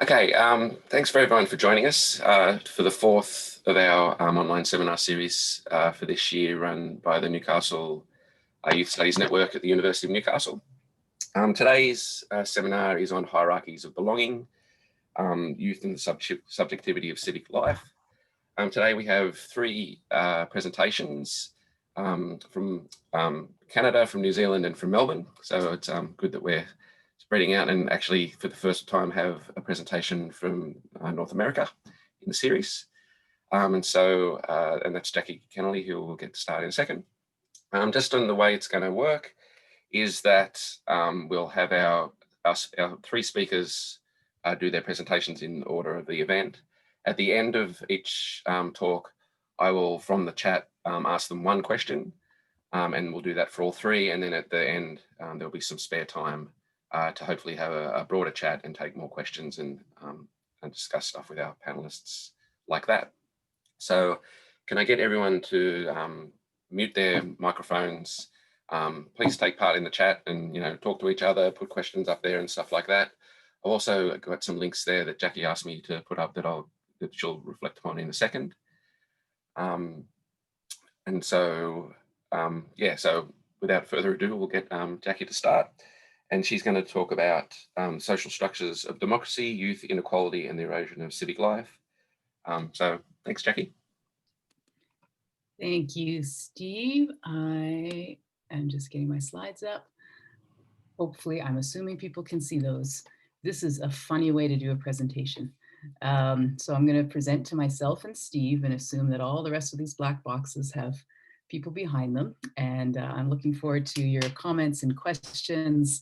Okay, thanks for everyone for joining us for the fourth of our online seminar series for this year, run by the Newcastle Youth Studies Network at the University of Newcastle. Today's seminar is on hierarchies of belonging, youth and the subjectivity of civic life. Today we have three presentations from Canada, from New Zealand, and from Melbourne. So it's good that we're spreading out and actually for the first time have a presentation from North America in the series. And that's Jackie Kennelly, who will get started in a second. Just on the way it's going to work is that we'll have our three speakers do their presentations in order of the event. At the end of each talk, I will, from the chat, ask them one question, and we'll do that for all three. And then at the end, there'll be some spare time to hopefully have a broader chat and take more questions and discuss stuff with our panelists like that. So can I get everyone to mute their microphones? Please take part in the chat and talk to each other, put questions up there and stuff like that. I've also got some links there that Jackie asked me to put up that she'll reflect upon in a second. So without further ado, we'll get Jackie to start. And she's going to talk about social structures of democracy, youth inequality, and the erosion of civic life. So thanks, Jackie. Thank you, Steve. I am just getting my slides up. Hopefully, I'm assuming people can see those. This is a funny way to do a presentation. So I'm going to present to myself and Steve and assume that all the rest of these black boxes have people behind them, and I'm looking forward to your comments and questions.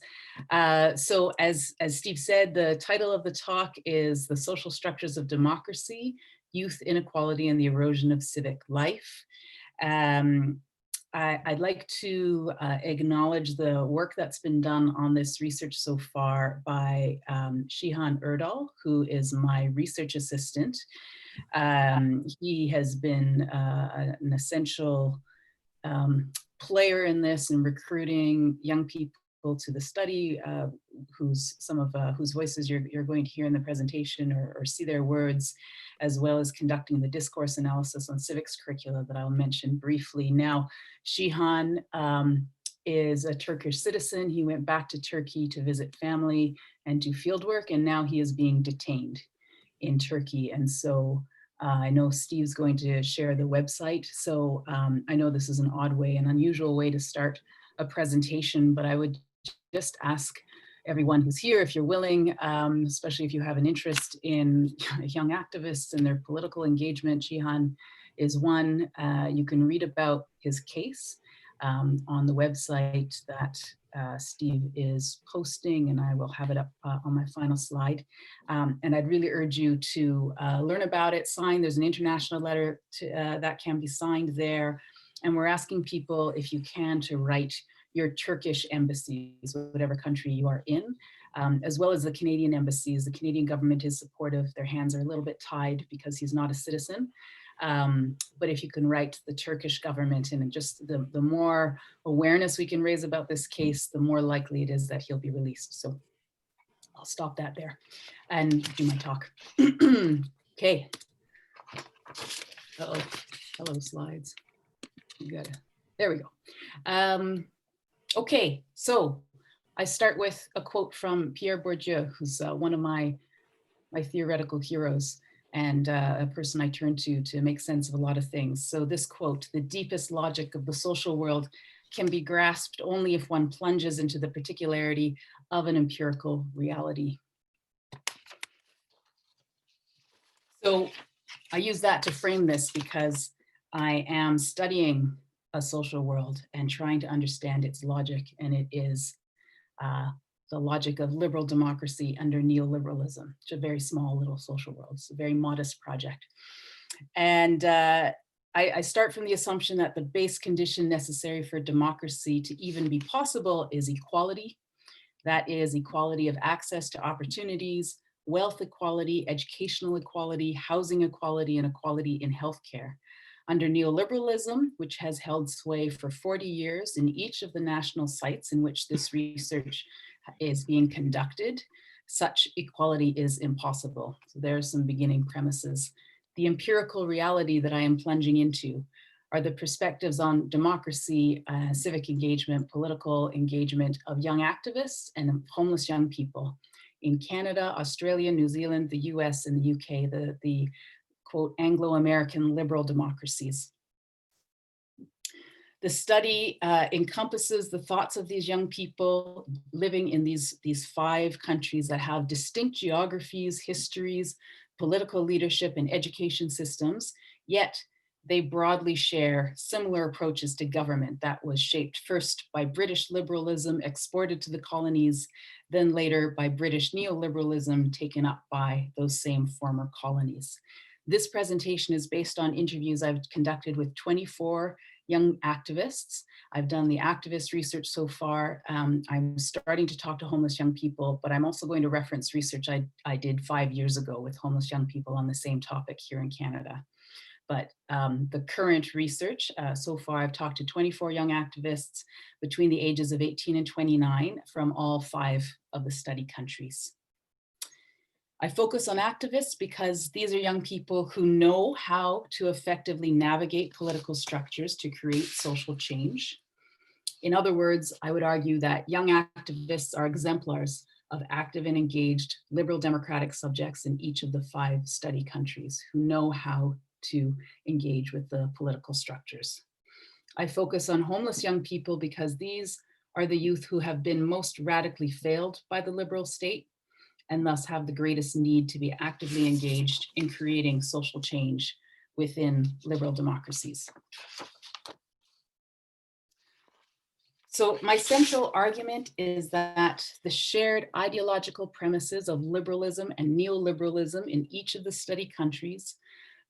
So as Steve said, the title of the talk is The Social Structures of Democracy, Youth Inequality, and the Erosion of Civic Life. I'd like to acknowledge the work that's been done on this research so far by Shihan Erdal, who is my research assistant. He has been an essential player in this and recruiting young people to the study, whose voices you're going to hear in the presentation or see their words, as well as conducting the discourse analysis on civics curricula that I'll mention briefly. Now, Shihan is a Turkish citizen. He went back to Turkey to visit family and do field work, and now he is being detained in Turkey. And so I know Steve's going to share the website. So I know this is an odd way, an unusual way to start a presentation, but I would just ask everyone who's here, if you're willing, especially if you have an interest in young activists and their political engagement. Shihan is one. You can read about his case on the website that Steve is posting, and I will have it up on my final slide. And I'd really urge you to learn about it, sign. There's an international letter that can be signed there. And we're asking people, if you can, to write your Turkish embassies, whatever country you are in, as well as the Canadian embassies. The Canadian government is supportive. Their hands are a little bit tied because he's not a citizen. But if you can write the Turkish government, and just the more awareness we can raise about this case, the more likely it is that he'll be released. So I'll stop that there and do my talk. Okay. Uh-oh. Hello, slides. There we go. Okay, so I start with a quote from Pierre Bourdieu, who's one of my theoretical heroes, and a person I turn to make sense of a lot of things. So this quote: "The deepest logic of the social world can be grasped only if one plunges into the particularity of an empirical reality." So I use that to frame this because I am studying a social world and trying to understand its logic, and it is the logic of liberal democracy under neoliberalism. It's a very small little social world. It's a very modest project. And I start from the assumption that the base condition necessary for democracy to even be possible is equality. That is equality of access to opportunities, wealth equality, educational equality, housing equality, and equality in healthcare. Under neoliberalism, which has held sway for 40 years in each of the national sites in which this research is being conducted, such equality is impossible. So there are some beginning premises. The empirical reality that I am plunging into are the perspectives on democracy, civic engagement, political engagement of young activists and homeless young people in Canada, Australia, New Zealand, the US, and the UK, the quote, Anglo-American liberal democracies. The study encompasses the thoughts of these young people living in these 5 countries that have distinct geographies, histories, political leadership, and education systems, yet they broadly share similar approaches to government that was shaped first by British liberalism exported to the colonies, then later by British neoliberalism taken up by those same former colonies. This presentation is based on interviews I've conducted with 24 young activists. I've done the activist research so far. I'm starting to talk to homeless young people, but I'm also going to reference research I did 5 years ago with homeless young people on the same topic here in Canada. But the current research, so far I've talked to 24 young activists between the ages of 18 and 29 from all 5 of the study countries. I focus on activists because these are young people who know how to effectively navigate political structures to create social change. In other words, I would argue that young activists are exemplars of active and engaged liberal democratic subjects in each of the 5 study countries who know how to engage with the political structures. I focus on homeless young people because these are the youth who have been most radically failed by the liberal state and thus have the greatest need to be actively engaged in creating social change within liberal democracies. So my central argument is that the shared ideological premises of liberalism and neoliberalism in each of the study countries,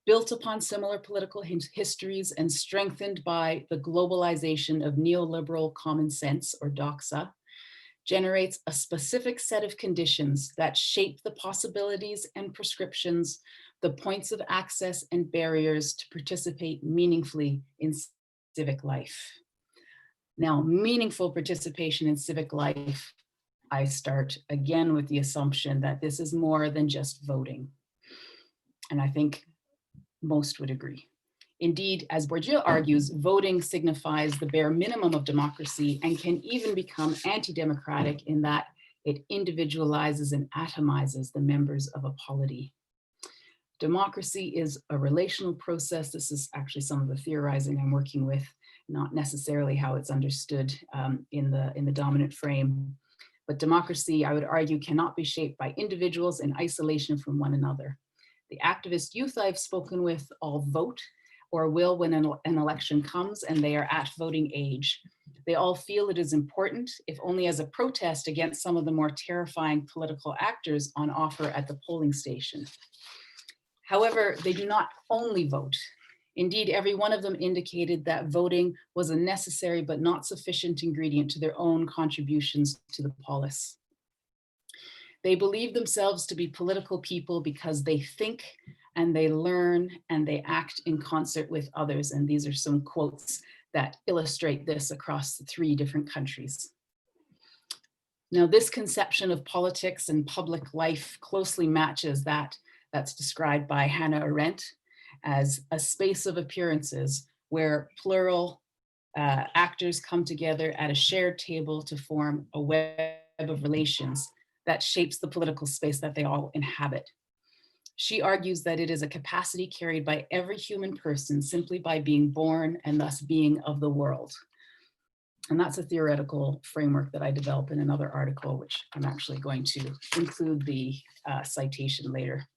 built upon similar political histories and strengthened by the globalization of neoliberal common sense, or doxa, generates a specific set of conditions that shape the possibilities and prescriptions, the points of access and barriers to participate meaningfully in civic life. Now, meaningful participation in civic life, I start again with the assumption that this is more than just voting. And I think most would agree. Indeed, as Bourdieu argues, voting signifies the bare minimum of democracy and can even become anti-democratic in that it individualizes and atomizes the members of a polity. Democracy is a relational process. This is actually some of the theorizing I'm working with, not necessarily how it's understood in the dominant frame. But democracy, I would argue, cannot be shaped by individuals in isolation from one another. The activist youth I've spoken with all vote or will when an election comes and they are at voting age. They all feel it is important, if only as a protest against some of the more terrifying political actors on offer at the polling station. However, they do not only vote. Indeed, every one of them indicated that voting was a necessary but not sufficient ingredient to their own contributions to the polis. They believe themselves to be political people because they think and they learn and they act in concert with others. And these are some quotes that illustrate this across the 3 different countries. Now, this conception of politics and public life closely matches that's described by Hannah Arendt as a space of appearances where plural actors come together at a shared table to form a web of relations that shapes the political space that they all inhabit. She argues that it is a capacity carried by every human person simply by being born and thus being of the world. And that's a theoretical framework that I develop in another article, which I'm actually going to include the citation later.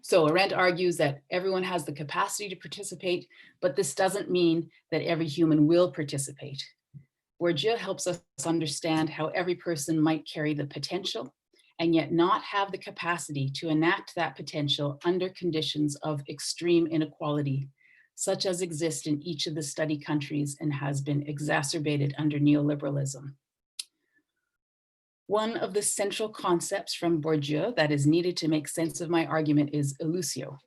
So Arendt argues that everyone has the capacity to participate, but this doesn't mean that every human will participate. Bourdieu helps us understand how every person might carry the potential and yet not have the capacity to enact that potential under conditions of extreme inequality, such as exist in each of the study countries and has been exacerbated under neoliberalism. One of the central concepts from Bourdieu that is needed to make sense of my argument is elusio,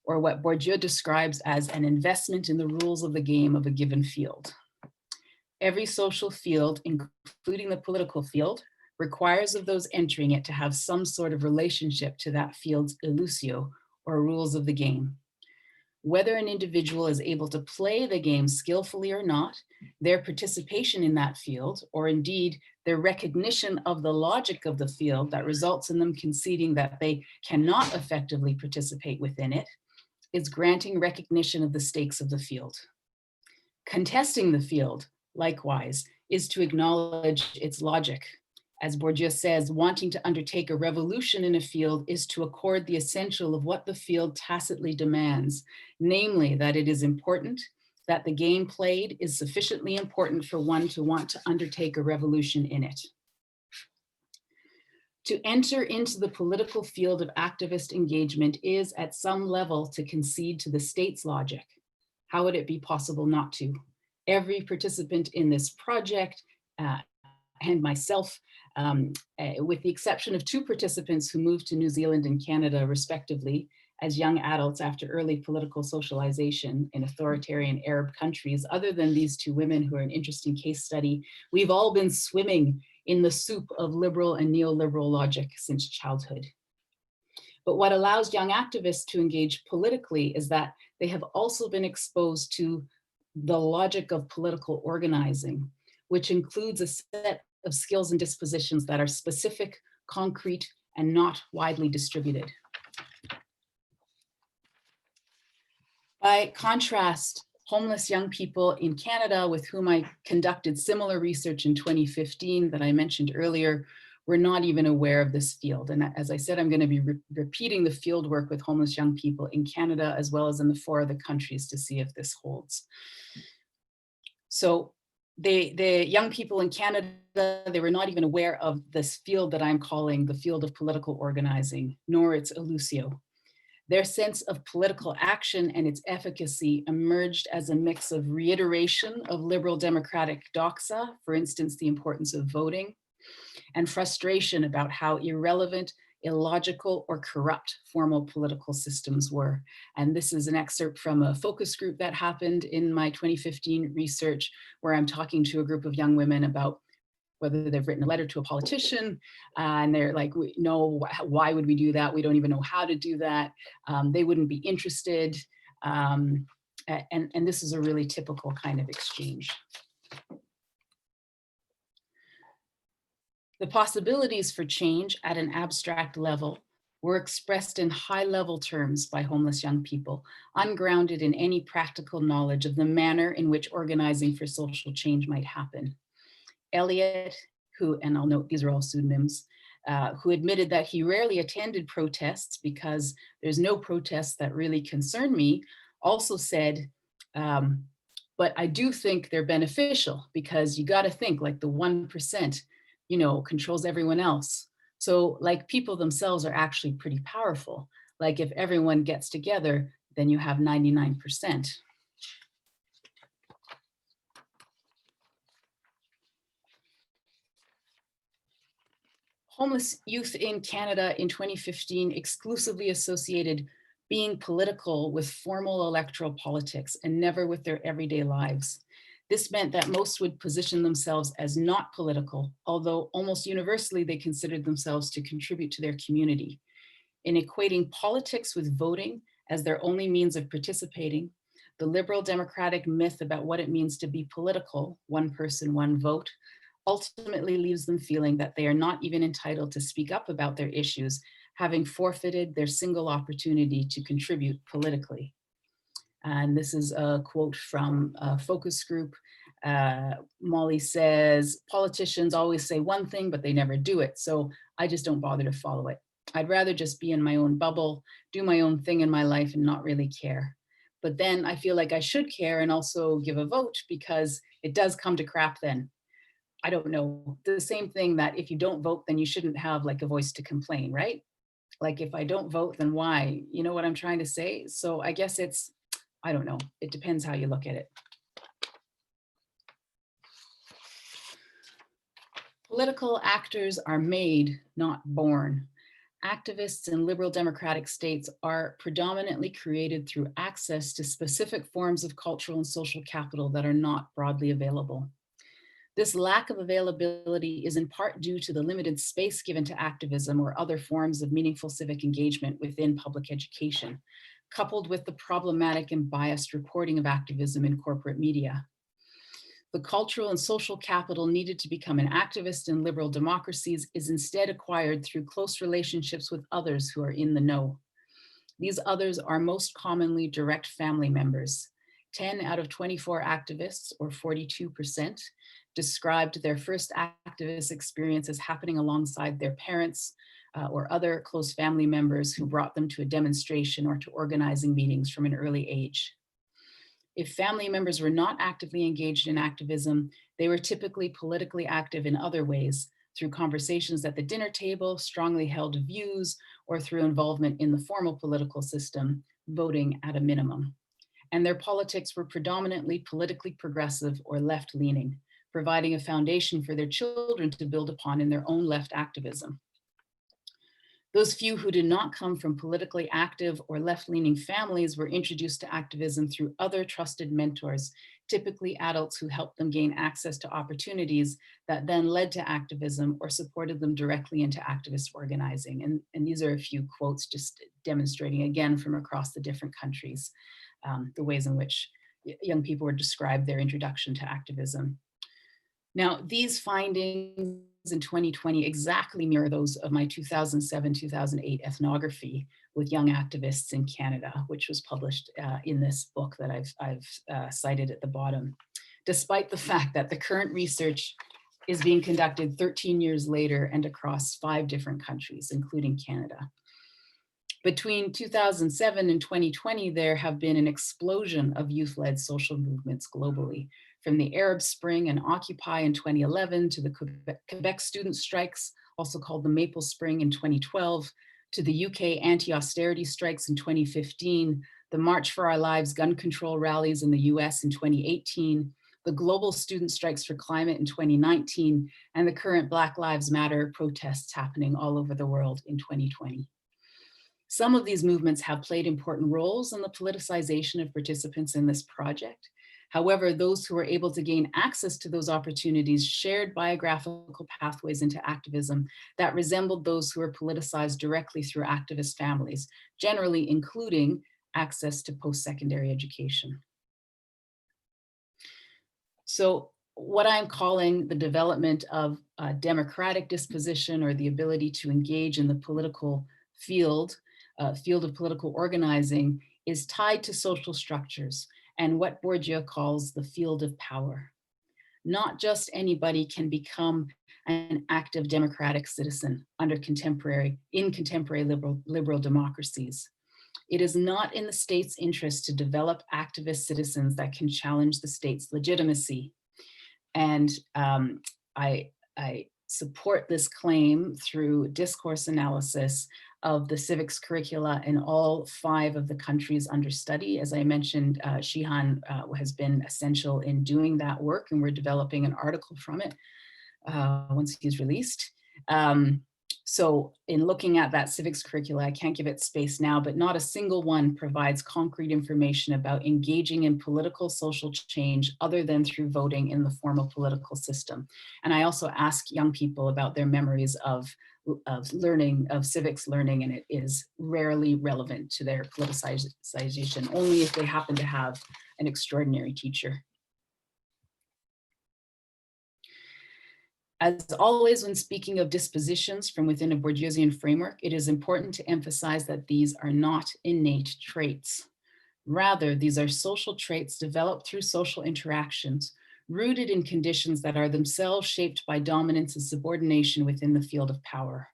or what Bourdieu describes as an investment in the rules of the game of a given field. Every social field, including the political field, requires of those entering it to have some sort of relationship to that field's elusio, or rules of the game. Whether an individual is able to play the game skillfully or not, their participation in that field, or indeed their recognition of the logic of the field that results in them conceding that they cannot effectively participate within it, is granting recognition of the stakes of the field. Contesting the field, likewise, is to acknowledge its logic. As Bourdieu says, wanting to undertake a revolution in a field is to accord the essential of what the field tacitly demands, namely that it is important, that the game played is sufficiently important for one to want to undertake a revolution in it. To enter into the political field of activist engagement is at some level to concede to the state's logic. How would it be possible not to? Every participant in this project and myself, with the exception of 2 participants who moved to New Zealand and Canada respectively as young adults after early political socialization in authoritarian Arab countries, other than these 2 women who are an interesting case study, we've all been swimming in the soup of liberal and neoliberal logic since childhood. But what allows young activists to engage politically is that they have also been exposed to the logic of political organizing, which includes a set of skills and dispositions that are specific, concrete, and not widely distributed. By contrast, homeless young people in Canada with whom I conducted similar research in 2015 that I mentioned earlier were not even aware of this field. And as I said, I'm going to be repeating the field work with homeless young people in Canada as well as in the 4 other countries to see if this holds. So the young people in Canada, they were not even aware of this field that I'm calling the field of political organizing, nor its elusio. Their sense of political action and its efficacy emerged as a mix of reiteration of liberal democratic doxa, for instance, the importance of voting, and frustration about how irrelevant, illogical, or corrupt formal political systems were. And this is an excerpt from a focus group that happened in my 2015 research, where I'm talking to a group of young women about whether they've written a letter to a politician, and they're like, no, why would we do that? We don't even know how to do that. They wouldn't be interested. And this is a really typical kind of exchange. The possibilities for change at an abstract level were expressed in high-level terms by homeless young people, ungrounded in any practical knowledge of the manner in which organizing for social change might happen. Elliot, who, and I'll note these are all pseudonyms, who admitted that he rarely attended protests because there's no protests that really concern me, also said, but I do think they're beneficial because you got to think like the 1%, controls everyone else. So like people themselves are actually pretty powerful. Like if everyone gets together, then you have 99%. Homeless youth in Canada in 2015 exclusively associated being political with formal electoral politics and never with their everyday lives. This meant that most would position themselves as not political, although almost universally they considered themselves to contribute to their community. In equating politics with voting as their only means of participating, the liberal democratic myth about what it means to be political, one person, one vote, ultimately leaves them feeling that they are not even entitled to speak up about their issues, having forfeited their single opportunity to contribute politically. And this is a quote from a focus group. Molly says, politicians always say one thing, but they never do it. So I just don't bother to follow it. I'd rather just be in my own bubble, do my own thing in my life and not really care. But then I feel like I should care and also give a vote because it does come to crap then. I don't know, the same thing that if you don't vote, then you shouldn't have like a voice to complain, right? Like if I don't vote, then why? You know what I'm trying to say? So I guess it's, I don't know, it depends how you look at it. Political actors are made, not born. Activists in liberal democratic states are predominantly created through access to specific forms of cultural and social capital that are not broadly available. This lack of availability is in part due to the limited space given to activism or other forms of meaningful civic engagement within public education, coupled with the problematic and biased reporting of activism in corporate media. The cultural and social capital needed to become an activist in liberal democracies is instead acquired through close relationships with others who are in the know. These others are most commonly direct family members. 10 out of 24 activists, or 42%, described their first activist experience as happening alongside their parents or other close family members who brought them to a demonstration or to organizing meetings from an early age. If family members were not actively engaged in activism, they were typically politically active in other ways, through conversations at the dinner table, strongly held views, or through involvement in the formal political system, voting at a minimum. And their politics were predominantly politically progressive or left-leaning, providing a foundation for their children to build upon in their own left activism. Those few who did not come from politically active or left-leaning families were introduced to activism through other trusted mentors, typically adults who helped them gain access to opportunities that then led to activism or supported them directly into activist organizing. And these are a few quotes just demonstrating again from across the different countries, the ways in which young people were described their introduction to activism. Now, these findings in 2020 exactly mirror those of my 2007-2008 ethnography with young activists in Canada, which was published in this book that I've cited at the bottom, despite the fact that the current research is being conducted 13 years later and across 5 different countries, including Canada. Between 2007 and 2020, there have been an explosion of youth-led social movements globally, from the Arab Spring and Occupy in 2011 to the Quebec student strikes, also called the Maple Spring in 2012, to the UK anti-austerity strikes in 2015, the March for Our Lives gun control rallies in the US in 2018, the global student strikes for climate in 2019, and the current Black Lives Matter protests happening all over the world in 2020. Some of these movements have played important roles in the politicization of participants in this project. However, those who were able to gain access to those opportunities shared biographical pathways into activism that resembled those who were politicized directly through activist families, generally including access to post-secondary education. So what I'm calling the development of a democratic disposition or the ability to engage in the political field of political organizing is tied to social structures and what Bourdieu calls the field of power. Not just anybody can become an active democratic citizen in contemporary liberal democracies. It is not in the state's interest to develop activist citizens that can challenge the state's legitimacy. And I support this claim through discourse analysis of the civics curricula in all 5 of the countries under study. As I mentioned, Shihan has been essential in doing that work, and we're developing an article from it once he's released. So in looking at that civics curricula, I can't give it space now, but not a single one provides concrete information about engaging in political social change other than through voting in the formal political system. And I also ask young people about their memories of learning, of civics learning, and it is rarely relevant to their politicization, only if they happen to have an extraordinary teacher. As always, when speaking of dispositions from within a Bourdieusian framework, it is important to emphasize that these are not innate traits. Rather, these are social traits developed through social interactions, rooted in conditions that are themselves shaped by dominance and subordination within the field of power.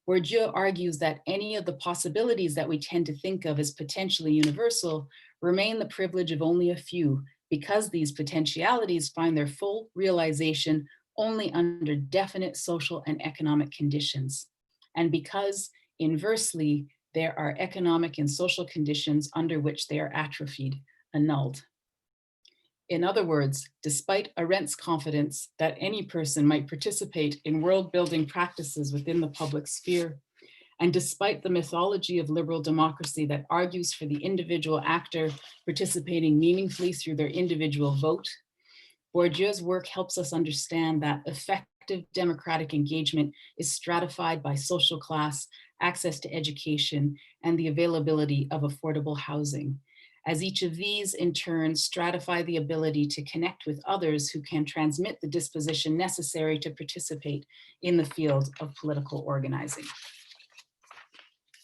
Bourdieu argues that any of the possibilities that we tend to think of as potentially universal remain the privilege of only a few, because these potentialities find their full realization only under definite social and economic conditions, and because, inversely, there are economic and social conditions under which they are atrophied, annulled. In other words, despite Arendt's confidence that any person might participate in world-building practices within the public sphere, and despite the mythology of liberal democracy that argues for the individual actor participating meaningfully through their individual vote, Bourdieu's work helps us understand that effective democratic engagement is stratified by social class, access to education, and the availability of affordable housing, as each of these in turn stratify the ability to connect with others who can transmit the disposition necessary to participate in the field of political organizing.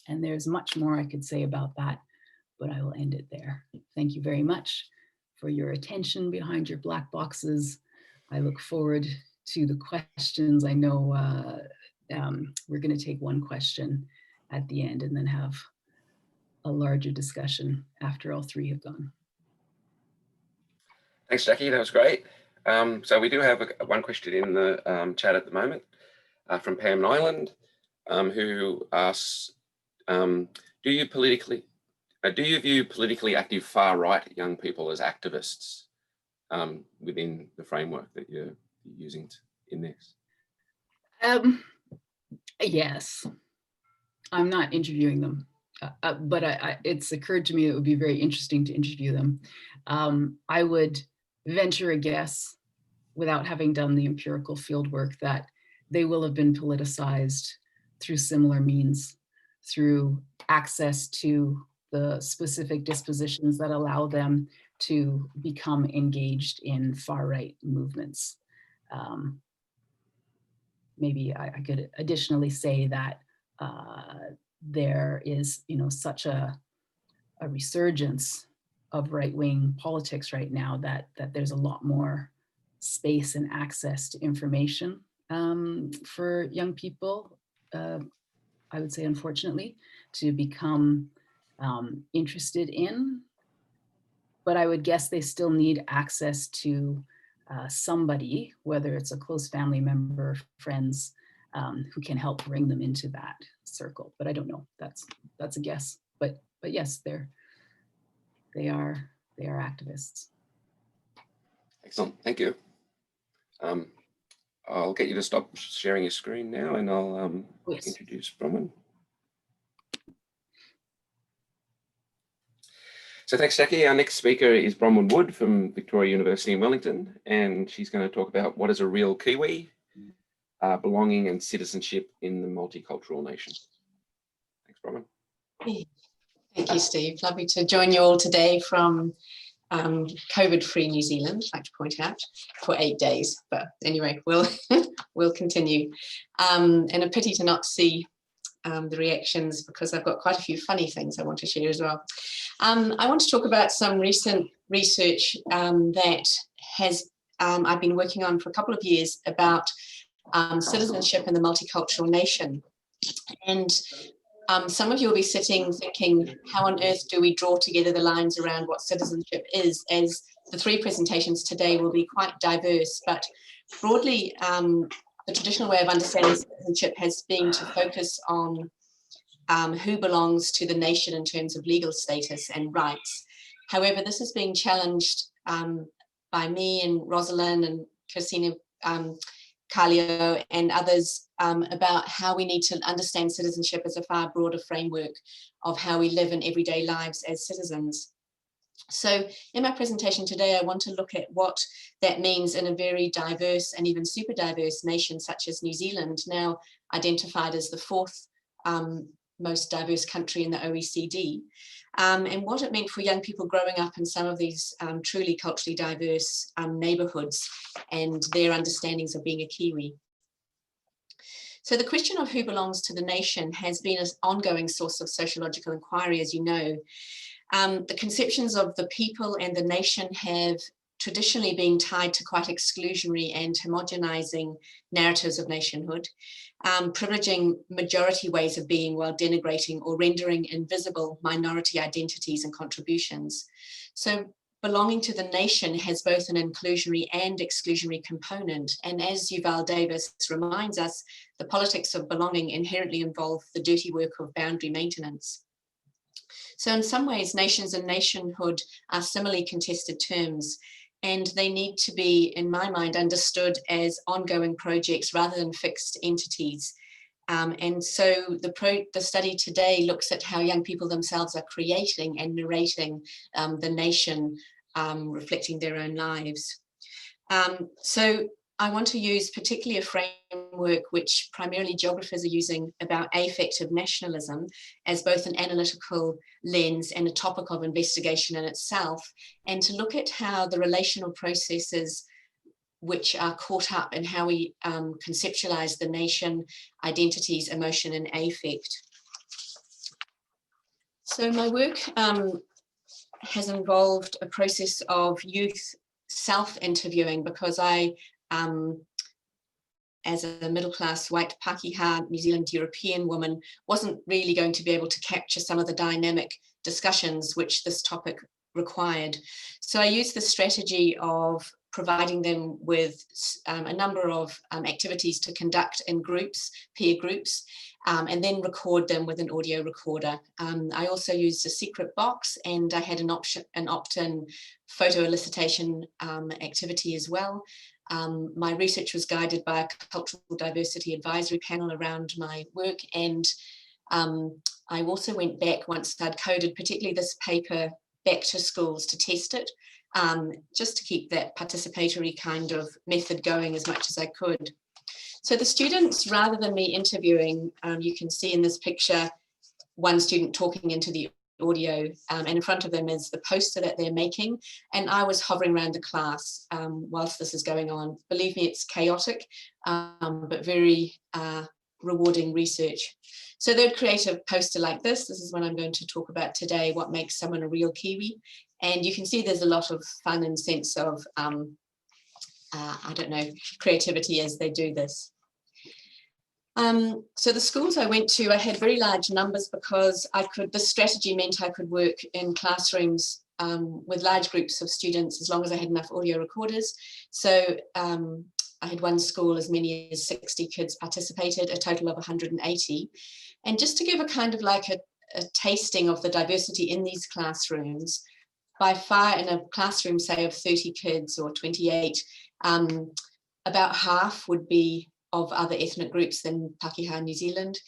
And there's much more I could say about that, but I will end it there. Thank you very much for your attention behind your black boxes. I look forward to the questions. I know we're going to take one question at the end and then have a larger discussion after all three have gone. Thanks, Jackie. That was great. So we do have one question in the chat at the moment from Pam Nyland, who asks, do you view politically active far-right young people as activists within the framework that you're using in this? Yes, I'm not interviewing them, but it's occurred to me it would be very interesting to interview them. I would venture a guess, without having done the empirical field work, that they will have been politicized through similar means, through access to the specific dispositions that allow them to become engaged in far-right movements. Maybe I could additionally say that there is, such a resurgence of right-wing politics right now that there's a lot more space and access to information for young people, I would say, unfortunately, to become interested in. But I would guess they still need access to somebody, whether it's a close family member, friends, who can help bring them into that circle. But I don't know. That's a guess. But yes, they are activists. Excellent. Thank you. I'll get you to stop sharing your screen now, and I'll introduce Bronwyn. So thanks, Jackie. Our next speaker is Bronwyn Wood from Victoria University in Wellington, and she's going to talk about what is a real Kiwi, belonging and citizenship in the multicultural nation. Thanks, Bronwyn. Thank you, Steve. Lovely to join you all today from COVID-free New Zealand, I'd like to point out, for 8 days. But anyway, we'll continue. And a pity to not see the reactions, because I've got quite a few funny things I want to share as well. I want to talk about some recent research that I've been working on for a couple of years about citizenship in the multicultural nation. And some of you will be sitting thinking, how on earth do we draw together the lines around what citizenship is, as the three presentations today will be quite diverse. But broadly, the traditional way of understanding citizenship has been to focus on who belongs to the nation in terms of legal status and rights. However, this is being challenged by me and Rosalyn and Christina Carleton and others about how we need to understand citizenship as a far broader framework of how we live in everyday lives as citizens. So in my presentation today, I want to look at what that means in a very diverse and even super diverse nation such as New Zealand, now identified as the fourth most diverse country in the OECD, and what it meant for young people growing up in some of these truly culturally diverse neighbourhoods and their understandings of being a Kiwi. So the question of who belongs to the nation has been an ongoing source of sociological inquiry, as you know. The conceptions of the people and the nation have traditionally been tied to quite exclusionary and homogenizing narratives of nationhood, privileging majority ways of being while denigrating or rendering invisible minority identities and contributions. So belonging to the nation has both an inclusionary and exclusionary component. And as Yuval Davis reminds us, the politics of belonging inherently involve the dirty work of boundary maintenance. So in some ways, nations and nationhood are similarly contested terms, and they need to be, in my mind, understood as ongoing projects rather than fixed entities. And so the study today looks at how young people themselves are creating and narrating the nation, reflecting their own lives. So I want to use particularly a framework which primarily geographers are using about affective nationalism as both an analytical lens and a topic of investigation in itself, and to look at how the relational processes which are caught up in how we conceptualize the nation, identities, emotion, and affect. So my work has involved a process of youth self-interviewing, because I, as a middle-class white Pākehā New Zealand European woman, wasn't really going to be able to capture some of the dynamic discussions which this topic required. So I used the strategy of providing them with a number of activities to conduct in groups, peer groups, and then record them with an audio recorder. I also used a secret box, and I had an opt-in photo elicitation activity as well. My research was guided by a cultural diversity advisory panel around my work, and I also went back once I'd coded, particularly this paper, back to schools to test it, just to keep that participatory kind of method going as much as I could. So the students, rather than me interviewing, you can see in this picture one student talking into the audio, and in front of them is the poster that they're making, and I was hovering around the class whilst this is going on. Believe me, it's chaotic, but very rewarding research. So they'd create a poster like this. This is what I'm going to talk about today, what makes someone a real Kiwi. And you can see there's a lot of fun and sense of, I don't know, creativity as they do this. So the schools I went to, I had very large numbers because this strategy meant I could work in classrooms with large groups of students as long as I had enough audio recorders. So I had one school, as many as 60 kids participated, a total of 180. And just to give a kind of like a tasting of the diversity in these classrooms, by far in a classroom, say, of 30 kids or 28, about half would be of other ethnic groups than Pākehā New Zealand.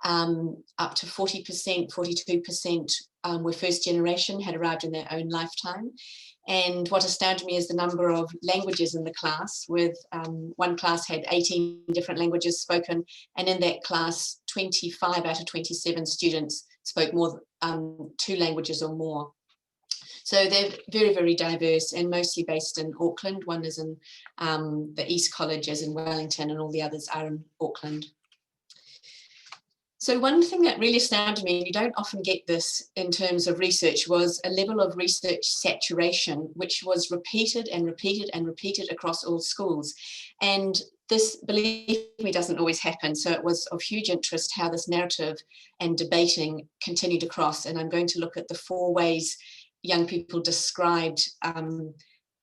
Up to 40%, 42% were first generation, had arrived in their own lifetime. And what astounded me is the number of languages in the class, with one class had 18 different languages spoken, and in that class, 25 out of 27 students spoke more 2 languages or more. So they're very, very diverse and mostly based in Auckland. One is in the East College, is in Wellington, and all the others are in Auckland. So one thing that really astounded me, and you don't often get this in terms of research, was a level of research saturation, which was repeated and repeated and repeated across all schools. And this, believe me, doesn't always happen. So it was of huge interest how this narrative and debating continued across. And I'm going to look at the 4 ways young people described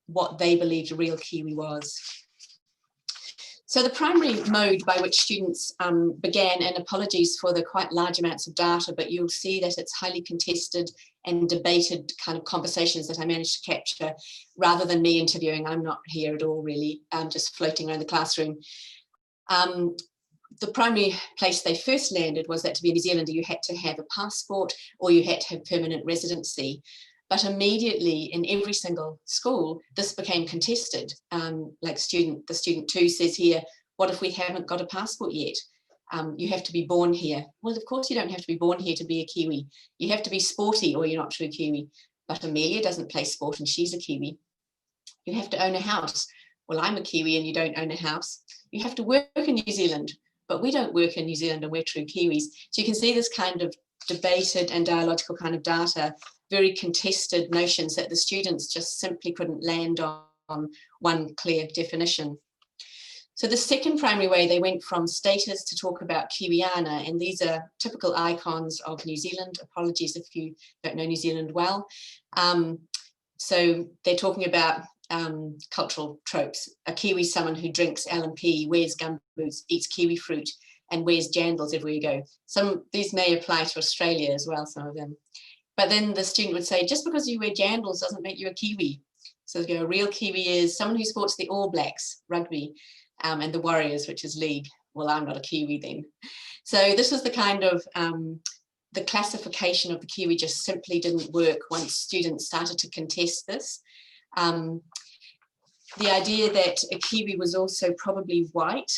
what they believed a real Kiwi was. So the primary mode by which students began, and apologies for the quite large amounts of data, but you'll see that it's highly contested and debated kind of conversations that I managed to capture, rather than me interviewing. I'm not here at all, really. I'm just floating around the classroom. The primary place they first landed was that to be a New Zealander, you had to have a passport or you had to have permanent residency. But immediately in every single school, this became contested. Like the student 2 says here, what if we haven't got a passport yet? You have to be born here. Well, of course you don't have to be born here to be a Kiwi. You have to be sporty or you're not true Kiwi. But Amelia doesn't play sport and she's a Kiwi. You have to own a house. Well, I'm a Kiwi and you don't own a house. You have to work in New Zealand, but we don't work in New Zealand and we're true Kiwis. So you can see this kind of debated and dialogical kind of data, very contested notions that the students just simply couldn't land on one clear definition. So the second primary way, they went from status to talk about Kiwiana, and these are typical icons of New Zealand. Apologies if you don't know New Zealand well. So they're talking about cultural tropes. A Kiwi, someone who drinks L&P, wears gumboots, eats kiwi fruit, and wears jandals everywhere you go. These may apply to Australia as well, some of them. But then the student would say, just because you wear jandals doesn't make you a Kiwi. So a real Kiwi is someone who supports the All Blacks, rugby, and the Warriors, which is league. Well, I'm not a Kiwi then. So this is the kind of, the classification of the Kiwi just simply didn't work once students started to contest this. the idea that a Kiwi was also probably white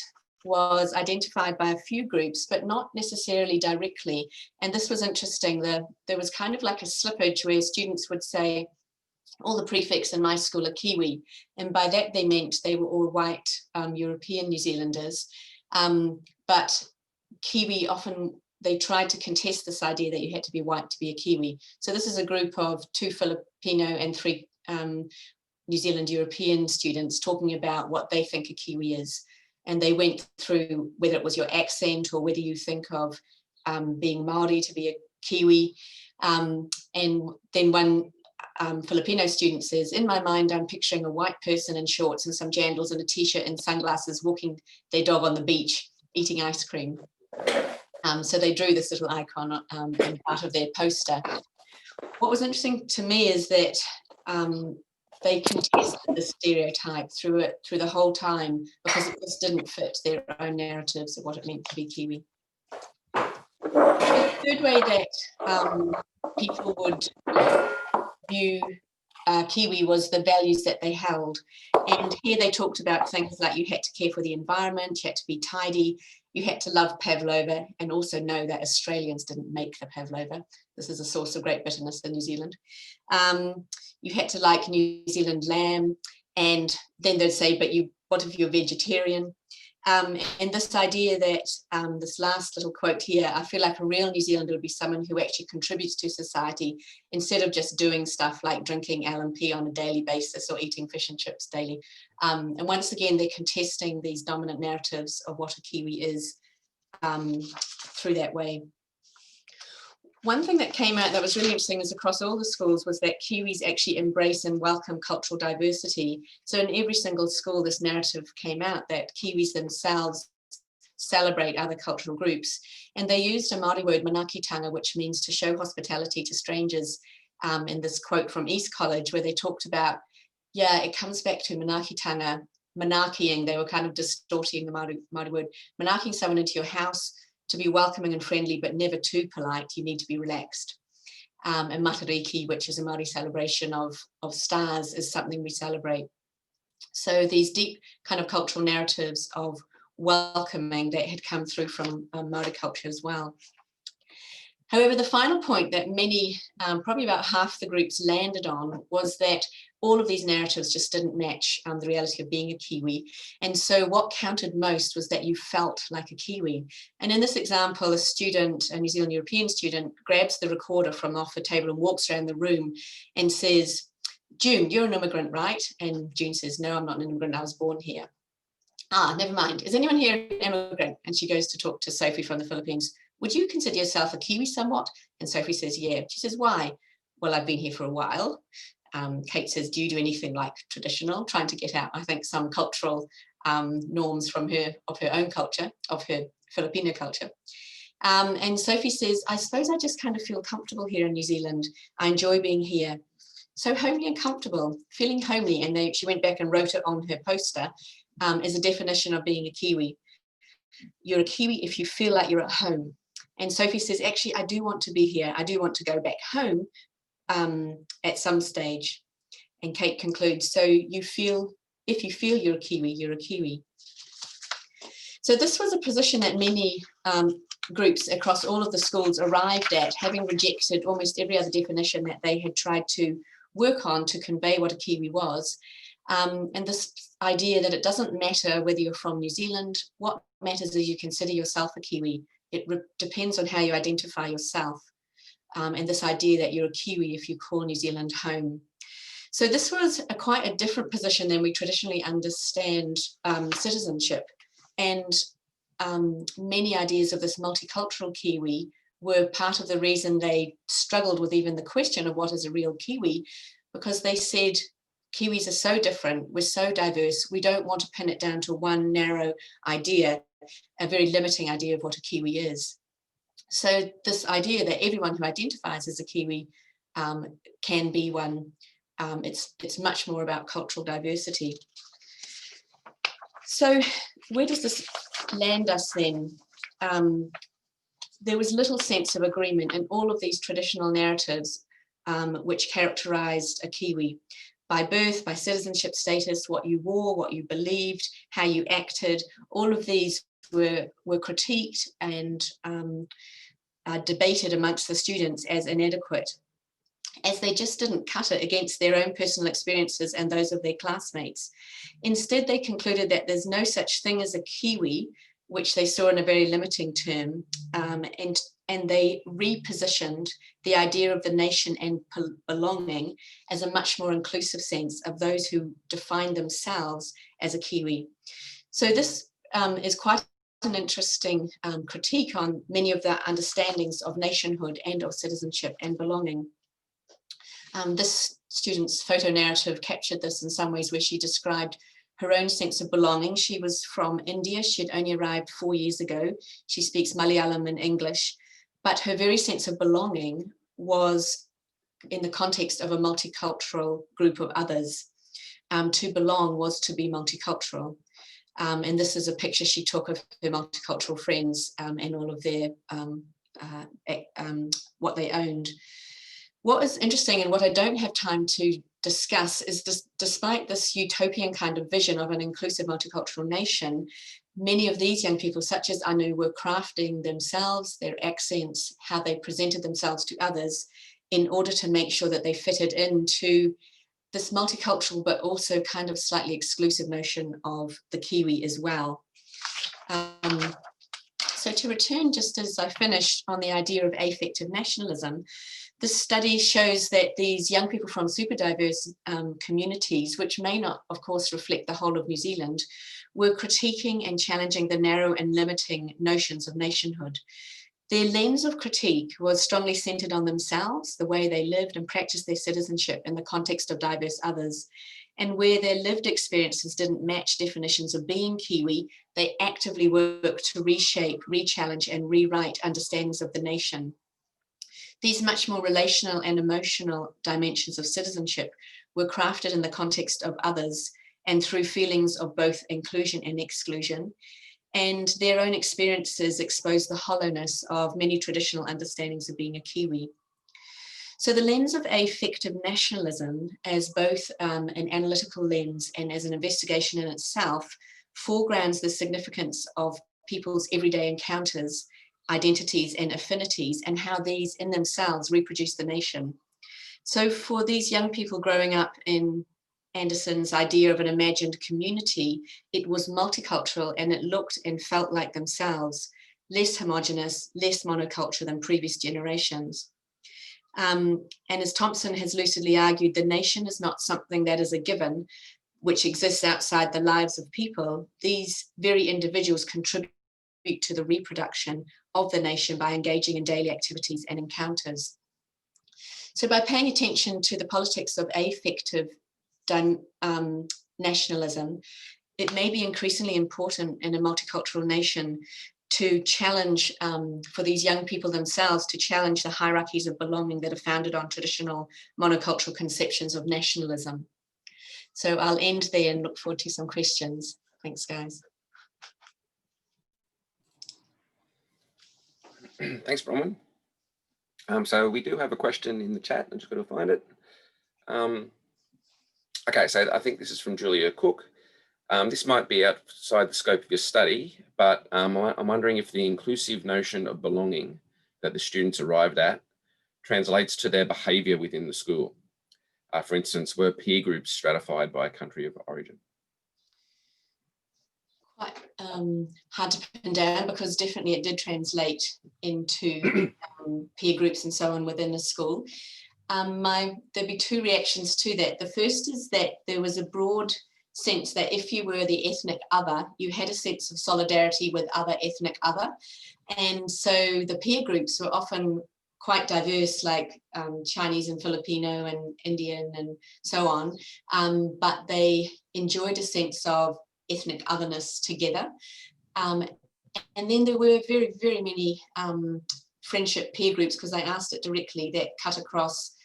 was identified by a few groups, but not necessarily directly. And this was interesting. There was kind of like a slippage where students would say, all the prefects in my school are Kiwi. And by that they meant they were all white European New Zealanders. But Kiwi often, they tried to contest this idea that you had to be white to be a Kiwi. So this is a group of 2 Filipino and 3 New Zealand European students talking about what they think a Kiwi is. And they went through whether it was your accent or whether you think of being Māori to be a Kiwi. And then one Filipino student says, in my mind, I'm picturing a white person in shorts and some jandals and a t-shirt and sunglasses walking their dog on the beach, eating ice cream. So they drew this little icon in part of their poster. What was interesting to me is that they contested the stereotype through the whole time because it just didn't fit their own narratives of what it meant to be Kiwi. The third way that people would view Kiwi was the values that they held. And here they talked about things like you had to care for the environment, you had to be tidy, you had to love pavlova, and also know that Australians didn't make the pavlova. This is a source of great bitterness in New Zealand. You had to like New Zealand lamb, and then they'd say, but what if you're vegetarian? And this idea that, this last little quote here, I feel like a real New Zealander would be someone who actually contributes to society instead of just doing stuff like drinking LMP on a daily basis or eating fish and chips daily. And once again, they're contesting these dominant narratives of what a Kiwi is through that way. One thing that came out that was really interesting is across all the schools was that Kiwis actually embrace and welcome cultural diversity. So in every single school, this narrative came out that Kiwis themselves celebrate other cultural groups. And they used a Māori word, manaakitanga, which means to show hospitality to strangers, in this quote from East College, where they talked about, yeah, it comes back to manaakitanga, manakiing. They were kind of distorting the Māori word, manaking someone into your house, to be welcoming and friendly, but never too polite, you need to be relaxed. And matariki, which is a Māori celebration of stars, is something we celebrate. So these deep kind of cultural narratives of welcoming that had come through from Māori culture as well. However, the final point that many, probably about half the groups landed on, was that all of these narratives just didn't match the reality of being a Kiwi. And so what counted most was that you felt like a Kiwi. And in this example, a student, a New Zealand European student, grabs the recorder from off the table and walks around the room and says, June, you're an immigrant, right? And June says, no, I'm not an immigrant, I was born here. Ah, never mind. Is anyone here an immigrant? And she goes to talk to Sophie from the Philippines. Would you consider yourself a Kiwi somewhat? And Sophie says, yeah. She says, why? Well, I've been here for a while. Kate says, do you do anything like traditional? Trying to get out, I think, some cultural norms from her own culture, of her Filipino culture. And Sophie says, I suppose I just kind of feel comfortable here in New Zealand. I enjoy being here. So homely and comfortable, feeling homely. And she went back and wrote it on her poster as a definition of being a Kiwi. You're a Kiwi if you feel like you're at home. And Sophie says, actually, I do want to be here. I do want to go back home at some stage. And Kate concludes, so if you feel you're a Kiwi, you're a Kiwi. So this was a position that many groups across all of the schools arrived at, having rejected almost every other definition that they had tried to work on to convey what a Kiwi was. And this idea that it doesn't matter whether you're from New Zealand, what matters is you consider yourself a Kiwi. It depends on how you identify yourself. And this idea that you're a Kiwi if you call New Zealand home. So this was quite a different position than we traditionally understand citizenship. And many ideas of this multicultural Kiwi were part of the reason they struggled with even the question of what is a real Kiwi, because they said, Kiwis are so different, we're so diverse, we don't want to pin it down to one narrow idea, a very limiting idea of what a Kiwi is. So this idea that everyone who identifies as a Kiwi can be one, it's much more about cultural diversity. So where does this land us then? There was little sense of agreement in all of these traditional narratives which characterized a Kiwi. by birth, by citizenship status, what you wore, what you believed, how you acted. All of these were critiqued and debated amongst the students as inadequate, as they just didn't cut it against their own personal experiences and those of their classmates. Instead, they concluded that there's no such thing as a Kiwi, which they saw in a very limiting term, and they repositioned the idea of the nation and belonging as a much more inclusive sense of those who define themselves as a Kiwi. So this is quite an interesting critique on many of the understandings of nationhood and of citizenship and belonging. This student's photo narrative captured this in some ways, where she described her own sense of belonging. She was from India. She had only arrived 4 years ago. She speaks Malayalam and English, but her very sense of belonging was in the context of a multicultural group of others. To belong was to be multicultural. And this is a picture she took of her multicultural friends and all of their, what they owned. What is interesting, and what I don't have time to discuss, is despite this utopian kind of vision of an inclusive multicultural nation, many of these young people, such as Anu, were crafting themselves, their accents, how they presented themselves to others, in order to make sure that they fitted into this multicultural but also kind of slightly exclusive notion of the Kiwi as well. So to return, just as I finished, on the idea of affective nationalism, this study shows that these young people from super diverse communities, which may not, of course, reflect the whole of New Zealand, were critiquing and challenging the narrow and limiting notions of nationhood. Their lens of critique was strongly centered on themselves, the way they lived and practiced their citizenship in the context of diverse others. And where their lived experiences didn't match definitions of being Kiwi, they actively worked to reshape, re-challenge and rewrite understandings of the nation. These much more relational and emotional dimensions of citizenship were crafted in the context of others and through feelings of both inclusion and exclusion. And their own experiences exposed the hollowness of many traditional understandings of being a Kiwi. So the lens of affective nationalism, as both an analytical lens and as an investigation in itself, foregrounds the significance of people's everyday encounters, identities and affinities, and how these in themselves reproduce the nation. So for these young people growing up in Anderson's idea of an imagined community, it was multicultural and it looked and felt like themselves, less homogenous, less monocultural than previous generations. And as Thompson has lucidly argued, the nation is not something that is a given, which exists outside the lives of people. These very individuals contribute to the reproduction of the nation by engaging in daily activities and encounters. So by paying attention to the politics of affective nationalism, it may be increasingly important in a multicultural nation to challenge, for these young people themselves, to challenge the hierarchies of belonging that are founded on traditional monocultural conceptions of nationalism. So I'll end there and look forward to some questions. Thanks, guys. Thanks, Bronwyn. So we do have a question in the chat. I'm just going to find it. Okay, so I think this is from Julia Cook. This might be outside the scope of your study, but I'm wondering if the inclusive notion of belonging that the students arrived at translates to their behaviour within the school. For instance, were peer groups stratified by country of origin? Quite hard to pin down, because definitely it did translate into peer groups and so on within a school. There'd be two reactions to that. The first is that there was a broad sense that if you were the ethnic other, you had a sense of solidarity with other ethnic other. And so the peer groups were often quite diverse, like Chinese and Filipino and Indian and so on, but they enjoyed a sense of ethnic otherness together. And then there were very, very many friendship peer groups, because I asked it directly, that cut across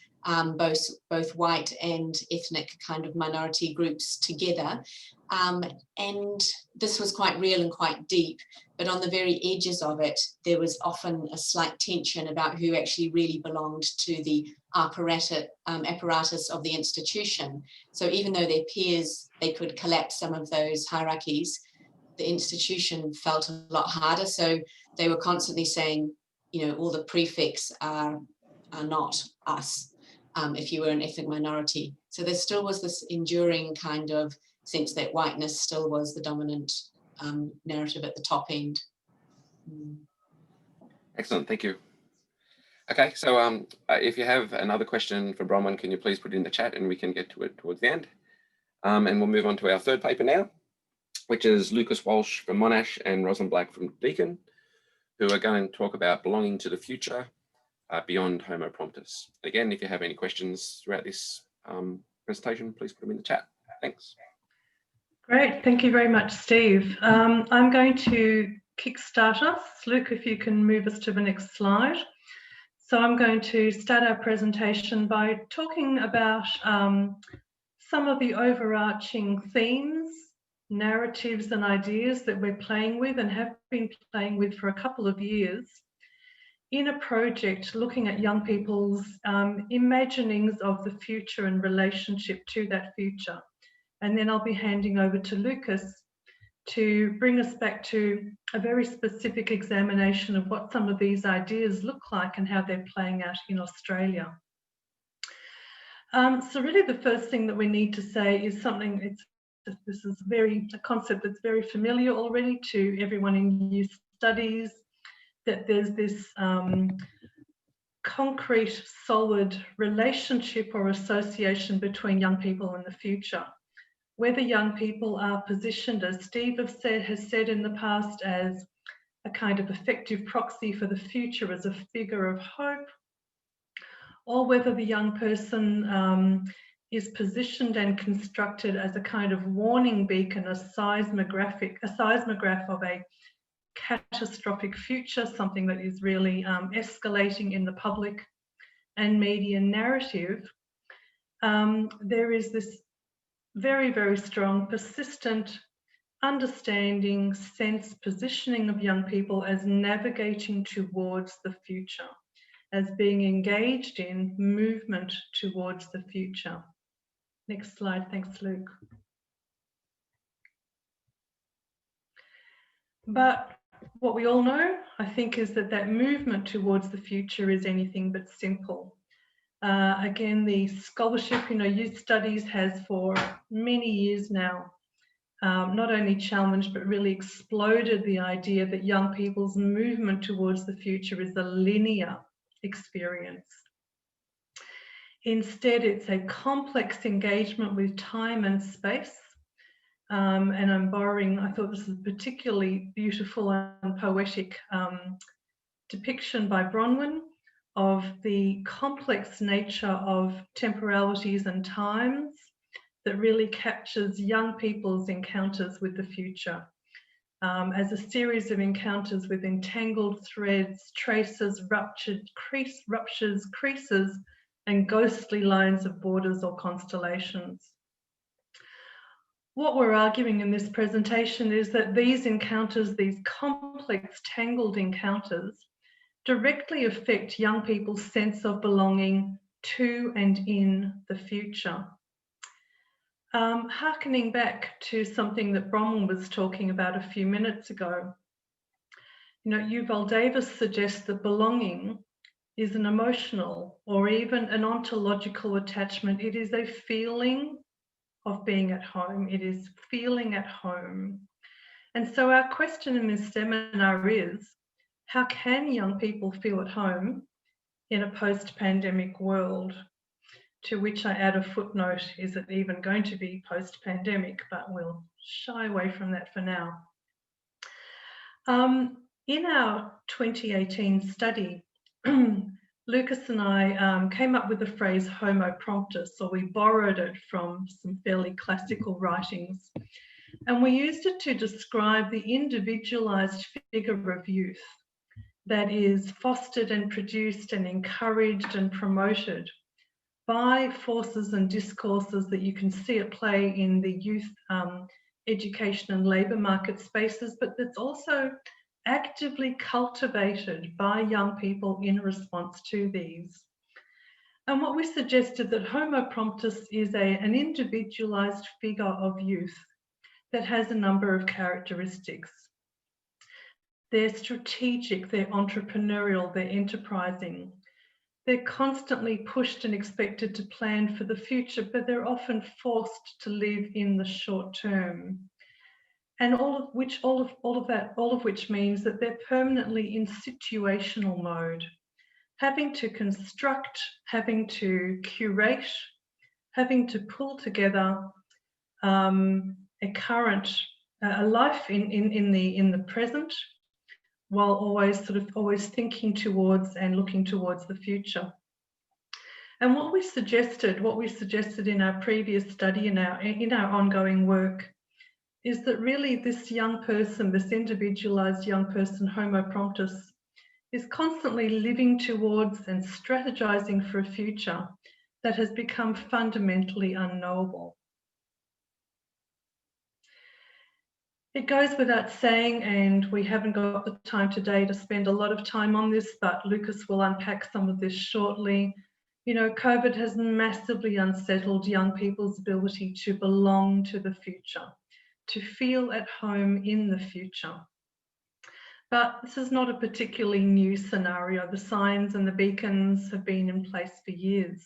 both white and ethnic kind of minority groups together. And this was quite real and quite deep, but on the very edges of it, there was often a slight tension about who actually really belonged to the apparatus of the institution. So even though their peers, they could collapse some of those hierarchies, the institution felt a lot harder. So they were constantly saying, you know, all the prefects are not us, if you were an ethnic minority. So there still was this enduring kind of sense that whiteness still was the dominant narrative at the top end. Excellent, thank you. Okay, so if you have another question for Bronwyn, can you please put it in the chat and we can get to it towards the end. And we'll move on to our third paper now, which is Lucas Walsh from Monash and Rosalyn Black from Deakin, who are going to talk about belonging to the future beyond Homo Promptus. Again, if you have any questions throughout this presentation, please put them in the chat. Thanks. Great, thank you very much, Steve. I'm going to kickstart us. Luke, if you can move us to the next slide. So I'm going to start our presentation by talking about some of the overarching themes, narratives and ideas that we're playing with and have been playing with for a couple of years in a project looking at young people's imaginings of the future and relationship to that future. And then I'll be handing over to Lucas to bring us back to a very specific examination of what some of these ideas look like and how they're playing out in Australia. So really the first thing that we need to say is something, this is a concept that's very familiar already to everyone in youth studies, that there's this concrete, solid relationship or association between young people and the future. Whether young people are positioned, as Steve has said in the past, as a kind of effective proxy for the future, as a figure of hope, or whether the young person is positioned and constructed as a kind of warning beacon, a seismograph of a catastrophic future, something that is really escalating in the public and media narrative. There is this very, very strong, persistent understanding, sense, positioning of young people as navigating towards the future, as being engaged in movement towards the future. Next slide, thanks, Luke. But what we all know, I think, is that that movement towards the future is anything but simple. Again, the scholarship, youth studies has for many years now not only challenged but really exploded the idea that young people's movement towards the future is a linear experience. Instead, it's a complex engagement with time and space. And I'm borrowing, I thought this is a particularly beautiful and poetic depiction by Bronwyn of the complex nature of temporalities and times that really captures young people's encounters with the future as a series of encounters with entangled threads, traces, ruptures, creases, and ghostly lines of borders or constellations. What we're arguing in this presentation is that these encounters, these complex, tangled encounters, directly affect young people's sense of belonging to and in the future. Harkening back to something that Bronwyn was talking about a few minutes ago, Yuval Davis suggests that belonging is an emotional or even an ontological attachment. It is a feeling of being at home. It is feeling at home. And so our question in this seminar is, how can young people feel at home in a post-pandemic world? To which I add a footnote, is it even going to be post-pandemic? But we'll shy away from that for now. In our 2018 study, Lucas and I came up with the phrase Homo Promptus, or we borrowed it from some fairly classical writings. And we used it to describe the individualized figure of youth that is fostered and produced and encouraged and promoted by forces and discourses that you can see at play in the youth education and labour market spaces, but that's also actively cultivated by young people in response to these. And what we suggested that Homo Promptus is an individualised figure of youth that has a number of characteristics. They're strategic, they're entrepreneurial, they're enterprising. They're constantly pushed and expected to plan for the future, but they're often forced to live in the short term. And all of which means that they're permanently in situational mode, having to construct, having to curate, having to pull together a life in the present, while always thinking towards and looking towards the future. And what we suggested in our previous study, in our ongoing work, is that really this young person, this individualized young person, Homo Promptus, is constantly living towards and strategizing for a future that has become fundamentally unknowable. It goes without saying, and we haven't got the time today to spend a lot of time on this, but Lucas will unpack some of this shortly. You know, COVID has massively unsettled young people's ability to belong to the future, to feel at home in the future. But this is not a particularly new scenario. The signs and the beacons have been in place for years.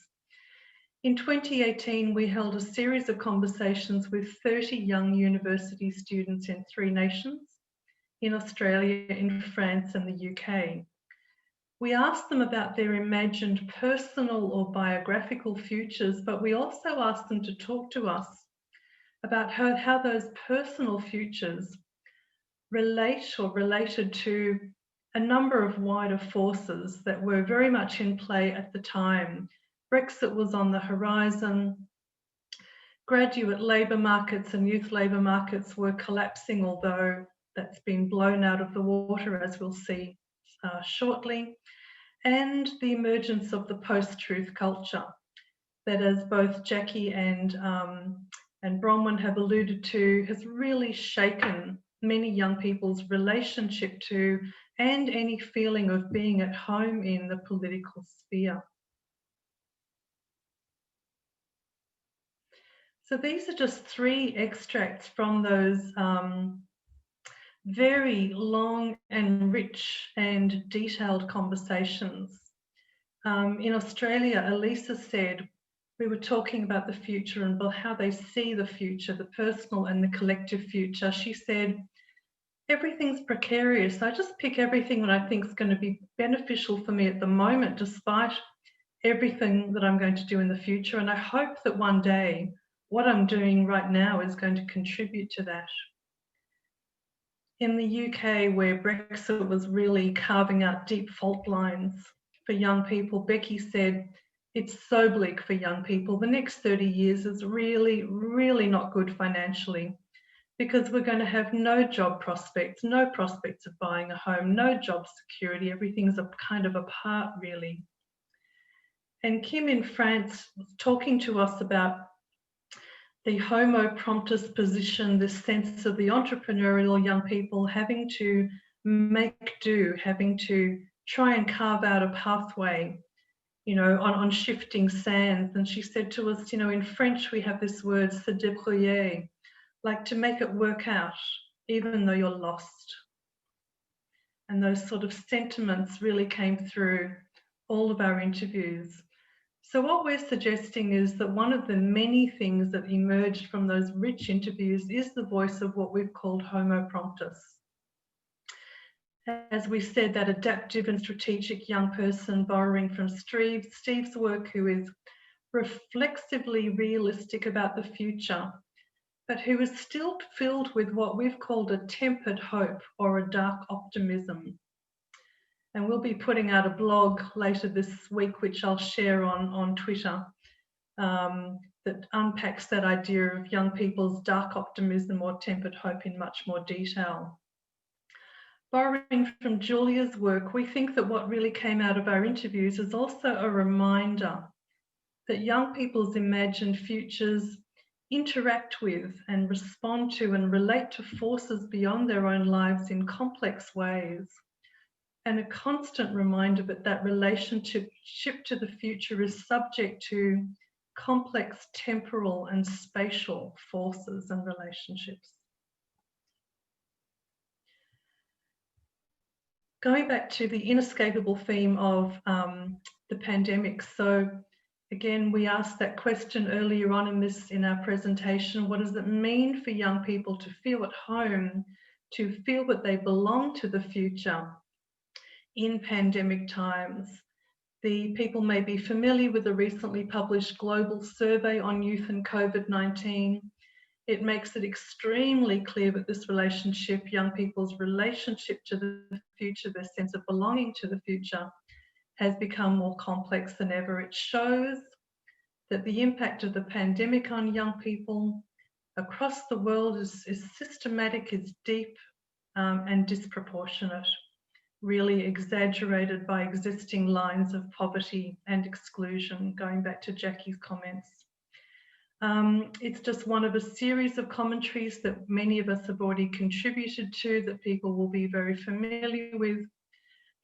In 2018, we held a series of conversations with 30 young university students in 3 nations, in Australia, in France, and the UK. We asked them about their imagined personal or biographical futures, but we also asked them to talk to us about how those personal futures related to a number of wider forces that were very much in play at the time. Brexit was on the horizon. Graduate labour markets and youth labour markets were collapsing, although that's been blown out of the water, as we'll see shortly. And the emergence of the post-truth culture that, as both Jackie and Bronwyn have alluded to, has really shaken many young people's relationship to and any feeling of being at home in the political sphere. So these are just 3 extracts from those very long and rich and detailed conversations. In Australia, Elisa said, we were talking about the future and how they see the future, the personal and the collective future. She said, everything's precarious. I just pick everything that I think is going to be beneficial for me at the moment, despite everything that I'm going to do in the future. And I hope that one day what I'm doing right now is going to contribute to that. In the UK, where Brexit was really carving out deep fault lines for young people, Becky said, it's so bleak for young people. The next 30 years is really, really not good financially, because we're going to have no job prospects, no prospects of buying a home, no job security. Everything's a kind of apart, really. And Kim in France was talking to us about the Homo Promptus position, this sense of the entrepreneurial young people having to make do, having to try and carve out a pathway, you know, on shifting sands. And she said to us, you know, in French, we have this word, se débrouiller, like to make it work out, even though you're lost. And those sort of sentiments really came through all of our interviews. So what we're suggesting is that one of the many things that emerged from those rich interviews is the voice of what we've called Homo Promptus. As we said, that adaptive and strategic young person, borrowing from Steve's work, who is reflexively realistic about the future, but who is still filled with what we've called a tempered hope or a dark optimism. And we'll be putting out a blog later this week, which I'll share on Twitter, that unpacks that idea of young people's dark optimism or tempered hope in much more detail. Borrowing from Julia's work, we think that what really came out of our interviews is also a reminder that young people's imagined futures interact with and respond to and relate to forces beyond their own lives in complex ways. And a constant reminder that relationship to the future is subject to complex temporal and spatial forces and relationships. Going back to the inescapable theme of the pandemic. So again, we asked that question earlier on in our presentation. What does it mean for young people to feel at home, to feel that they belong to the future in pandemic times? The people may be familiar with the recently published global survey on youth and COVID-19. It makes it extremely clear that this relationship, young people's relationship to the future, their sense of belonging to the future, has become more complex than ever. It shows that the impact of the pandemic on young people across the world is systematic, is deep, and disproportionate, really exaggerated by existing lines of poverty and exclusion, going back to Jackie's comments. It's just one of a series of commentaries that many of us have already contributed to, that people will be very familiar with,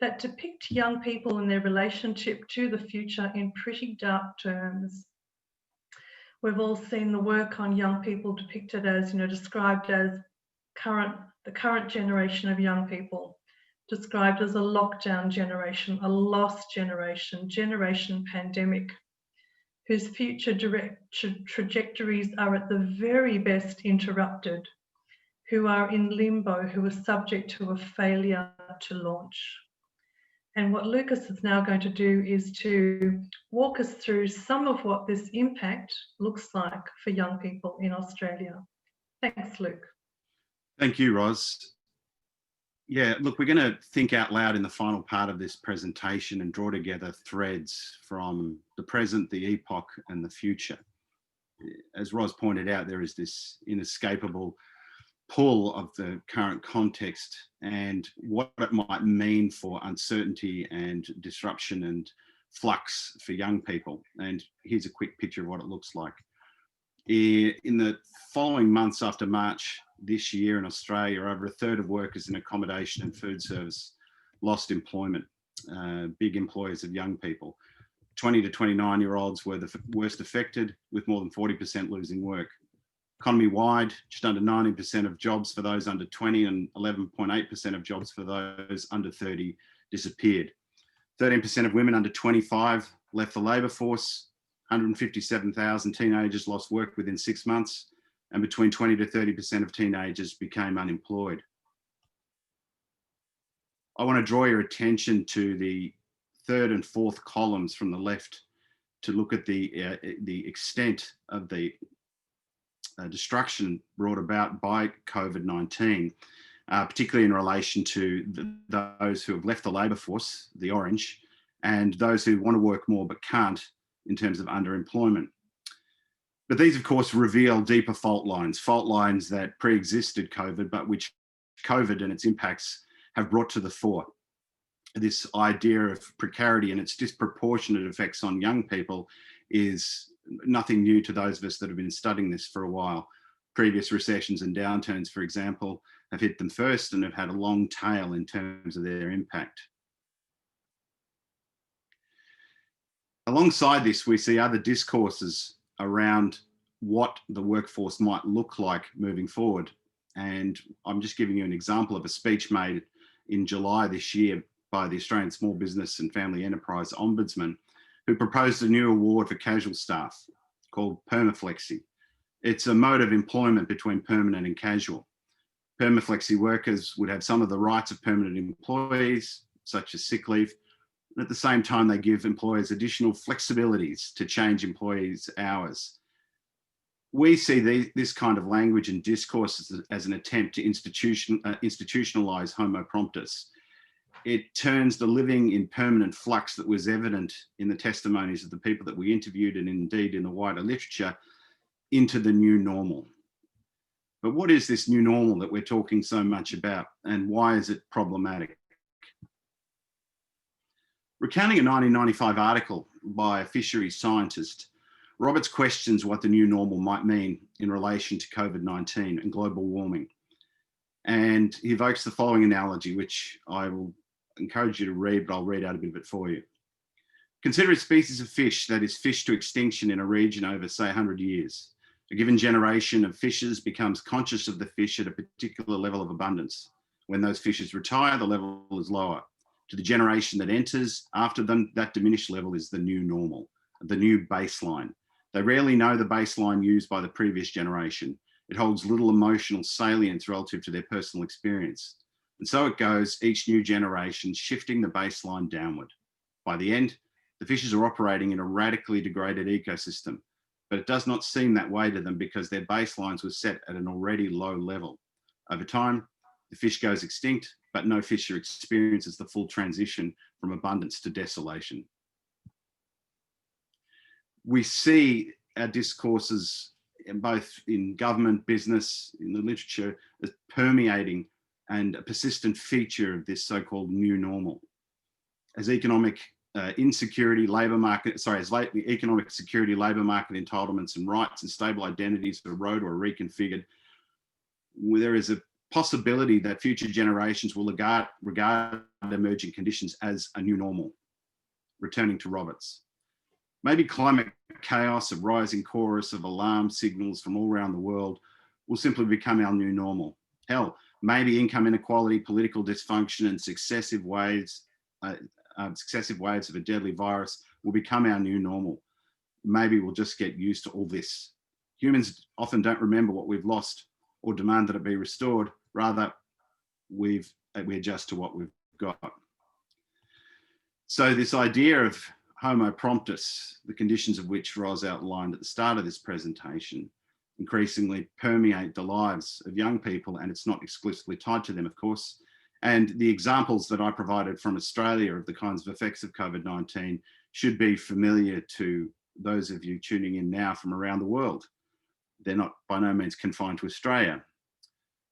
that depict young people and their relationship to the future in pretty dark terms. We've all seen the work on young people depicted as, described as the current generation of young people, described as a lockdown generation, a lost generation, generation pandemic, whose future trajectories are at the very best interrupted, who are in limbo, who are subject to a failure to launch. And what Lucas is now going to do is to walk us through some of what this impact looks like for young people in Australia. Thanks, Luke. Thank you, Ros. Yeah, look, we're going to think out loud in the final part of this presentation and draw together threads from the present, the epoch, and the future. As Ros pointed out, there is this inescapable pull of the current context and what it might mean for uncertainty and disruption and flux for young people. And here's a quick picture of what it looks like. In the following months after March this year in Australia, over a third of workers in accommodation and food service lost employment, big employers of young people. 20 to 29-year-olds were the worst affected, with more than 40% losing work. Economy-wide, just under 90% of jobs for those under 20 and 11.8% of jobs for those under 30 disappeared. 13% of women under 25 left the labour force. 157,000 teenagers lost work within 6 months, and between 20 to 30% of teenagers became unemployed. I want to draw your attention to the third and fourth columns from the left to look at the extent of the destruction brought about by COVID-19, particularly in relation to those who have left the labour force, the orange, and those who want to work more but can't in terms of underemployment. But these, of course, reveal deeper fault lines that pre-existed COVID, but which COVID and its impacts have brought to the fore. This idea of precarity and its disproportionate effects on young people is nothing new to those of us that have been studying this for a while. Previous recessions and downturns, for example, have hit them first and have had a long tail in terms of their impact. Alongside this, we see other discourses around what the workforce might look like moving forward. And I'm just giving you an example of a speech made in July this year by the Australian Small Business and Family Enterprise Ombudsman, who proposed a new award for casual staff called Permaflexi. It's a mode of employment between permanent and casual. Permaflexi workers would have some of the rights of permanent employees, such as sick leave, and at the same time, they give employers additional flexibilities to change employees' hours. We see this kind of language and discourse as an attempt to institutionalize Homo Promptus. It turns the living in permanent flux that was evident in the testimonies of the people that we interviewed, and indeed in the wider literature, into the new normal. But what is this new normal that we're talking so much about, and why is it problematic? Recounting a 1995 article by a fisheries scientist, Roberts questions what the new normal might mean in relation to COVID-19 and global warming. And he evokes the following analogy, which I will encourage you to read, but I'll read out a bit of it for you. Consider a species of fish that is fished to extinction in a region over, say, 100 years. A given generation of fishes becomes conscious of the fish at a particular level of abundance. When those fishes retire, the level is lower. To the generation that enters after them, that diminished level is the new normal, the new baseline. They rarely know the baseline used by the previous generation. It holds little emotional salience relative to their personal experience. And so it goes, each new generation shifting the baseline downward. By the end, the fishes are operating in a radically degraded ecosystem, but it does not seem that way to them because their baselines were set at an already low level. Over time, the fish goes extinct, but no fisher experiences the full transition from abundance to desolation. We see our discourses in both in government, business, in the literature, as permeating and a persistent feature of this so-called new normal. As economic insecurity, labour market, as economic security, labour market entitlements and rights and stable identities erode or are reconfigured, there is a possibility that future generations will regard emerging conditions as a new normal. Returning to Roberts. Maybe climate chaos, a rising chorus of alarm signals from all around the world will simply become our new normal. Hell, maybe income inequality, political dysfunction and successive waves of a deadly virus will become our new normal. Maybe we'll just get used to all this. Humans often don't remember what we've lost or demand that it be restored. Rather, we adjust to what we've got. So this idea of Homo Promptus, the conditions of which Ros outlined at the start of this presentation, increasingly permeate the lives of young people, and it's not exclusively tied to them, of course. And the examples that I provided from Australia of the kinds of effects of COVID-19 should be familiar to those of you tuning in now from around the world. They're not by no means confined to Australia.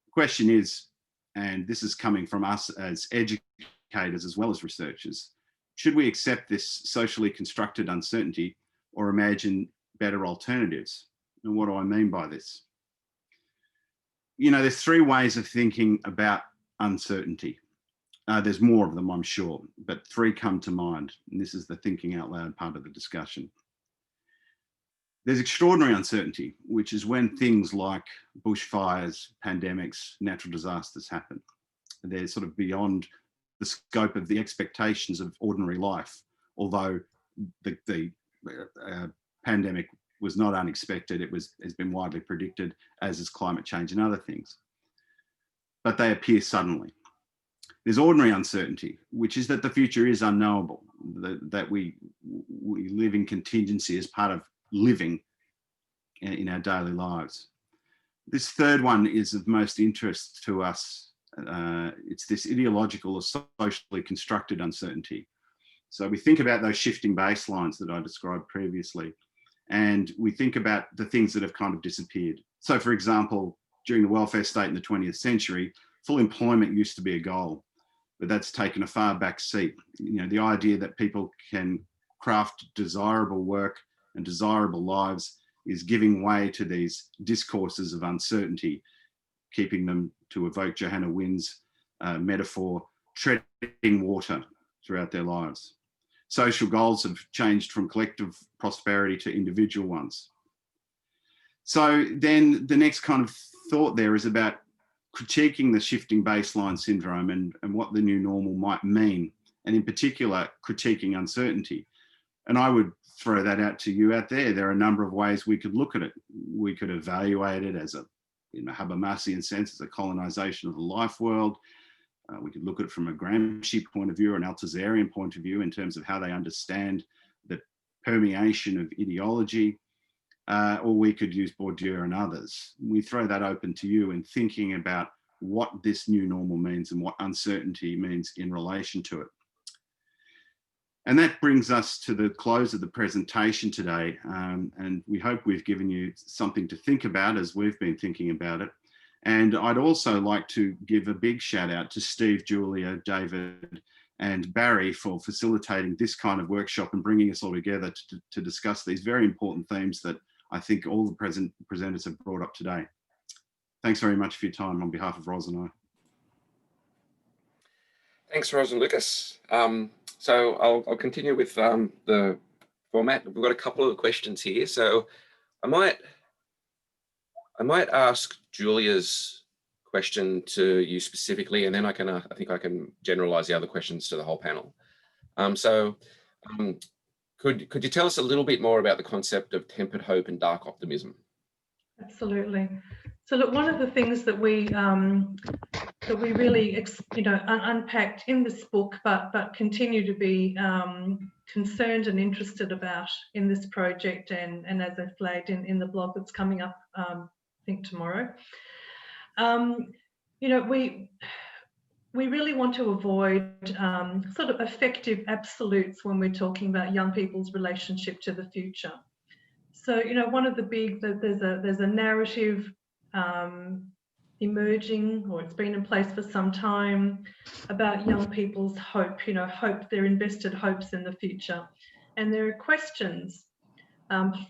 The question is, and this is coming from us as educators as well as researchers, should we accept this socially constructed uncertainty or imagine better alternatives? And what do I mean by this? You know, there's three ways of thinking about uncertainty. There's more of them, I'm sure, but three come to mind. And this is the thinking out loud part of the discussion. There's extraordinary uncertainty, which is when things like bushfires, pandemics, natural disasters happen. They're sort of beyond the scope of the expectations of ordinary life, although the pandemic was not unexpected. Has been widely predicted, as is climate change and other things. But they appear suddenly. There's ordinary uncertainty, which is that the future is unknowable, that we live in contingency as part of living in our daily lives. This third one is of most interest to us. It's this ideological or socially constructed uncertainty. So we think about those shifting baselines that I described previously, and we think about the things that have kind of disappeared. So for example, during the welfare state in the 20th century, full employment used to be a goal, but that's taken a far back seat. You know, the idea that people can craft desirable work and desirable lives is giving way to these discourses of uncertainty, keeping them, to evoke Johanna Wynn's metaphor, treading water throughout their lives. Social goals have changed from collective prosperity to individual ones. So then the next kind of thought there is about critiquing the shifting baseline syndrome and what the new normal might mean, and in particular, critiquing uncertainty. And I would throw that out to you out there. There are a number of ways we could look at it. We could evaluate it as in a Habermasian sense, as a colonization of the life world. We could look at it from a Gramsci point of view or an Althusserian point of view in terms of how they understand the permeation of ideology, or we could use Bourdieu and others. We throw that open to you in thinking about what this new normal means and what uncertainty means in relation to it. And that brings us to the close of the presentation today. And we hope we've given you something to think about as we've been thinking about it. And I'd also like to give a big shout out to Steve, Julia, David, and Barry for facilitating this kind of workshop and bringing us all together to discuss these very important themes that I think all the presenters have brought up today. Thanks very much for your time on behalf of Ros and I. Thanks, Ros and Lucas. So I'll continue with the format. We've got a couple of questions here. So I might ask Julia's question to you specifically, and then I think I can generalize the other questions to the whole panel. Could you tell us a little bit more about the concept of tempered hope and dark optimism? Absolutely. So look, one of the things that we really unpacked in this book, but continue to be concerned and interested about in this project, and as I flagged in the blog that's coming up, I think tomorrow. We really want to avoid sort of effective absolutes when we're talking about young people's relationship to the future. So, one of the big, there's a narrative emerging, or it's been in place for some time, about young people's hope, their invested hopes in the future. And there are questions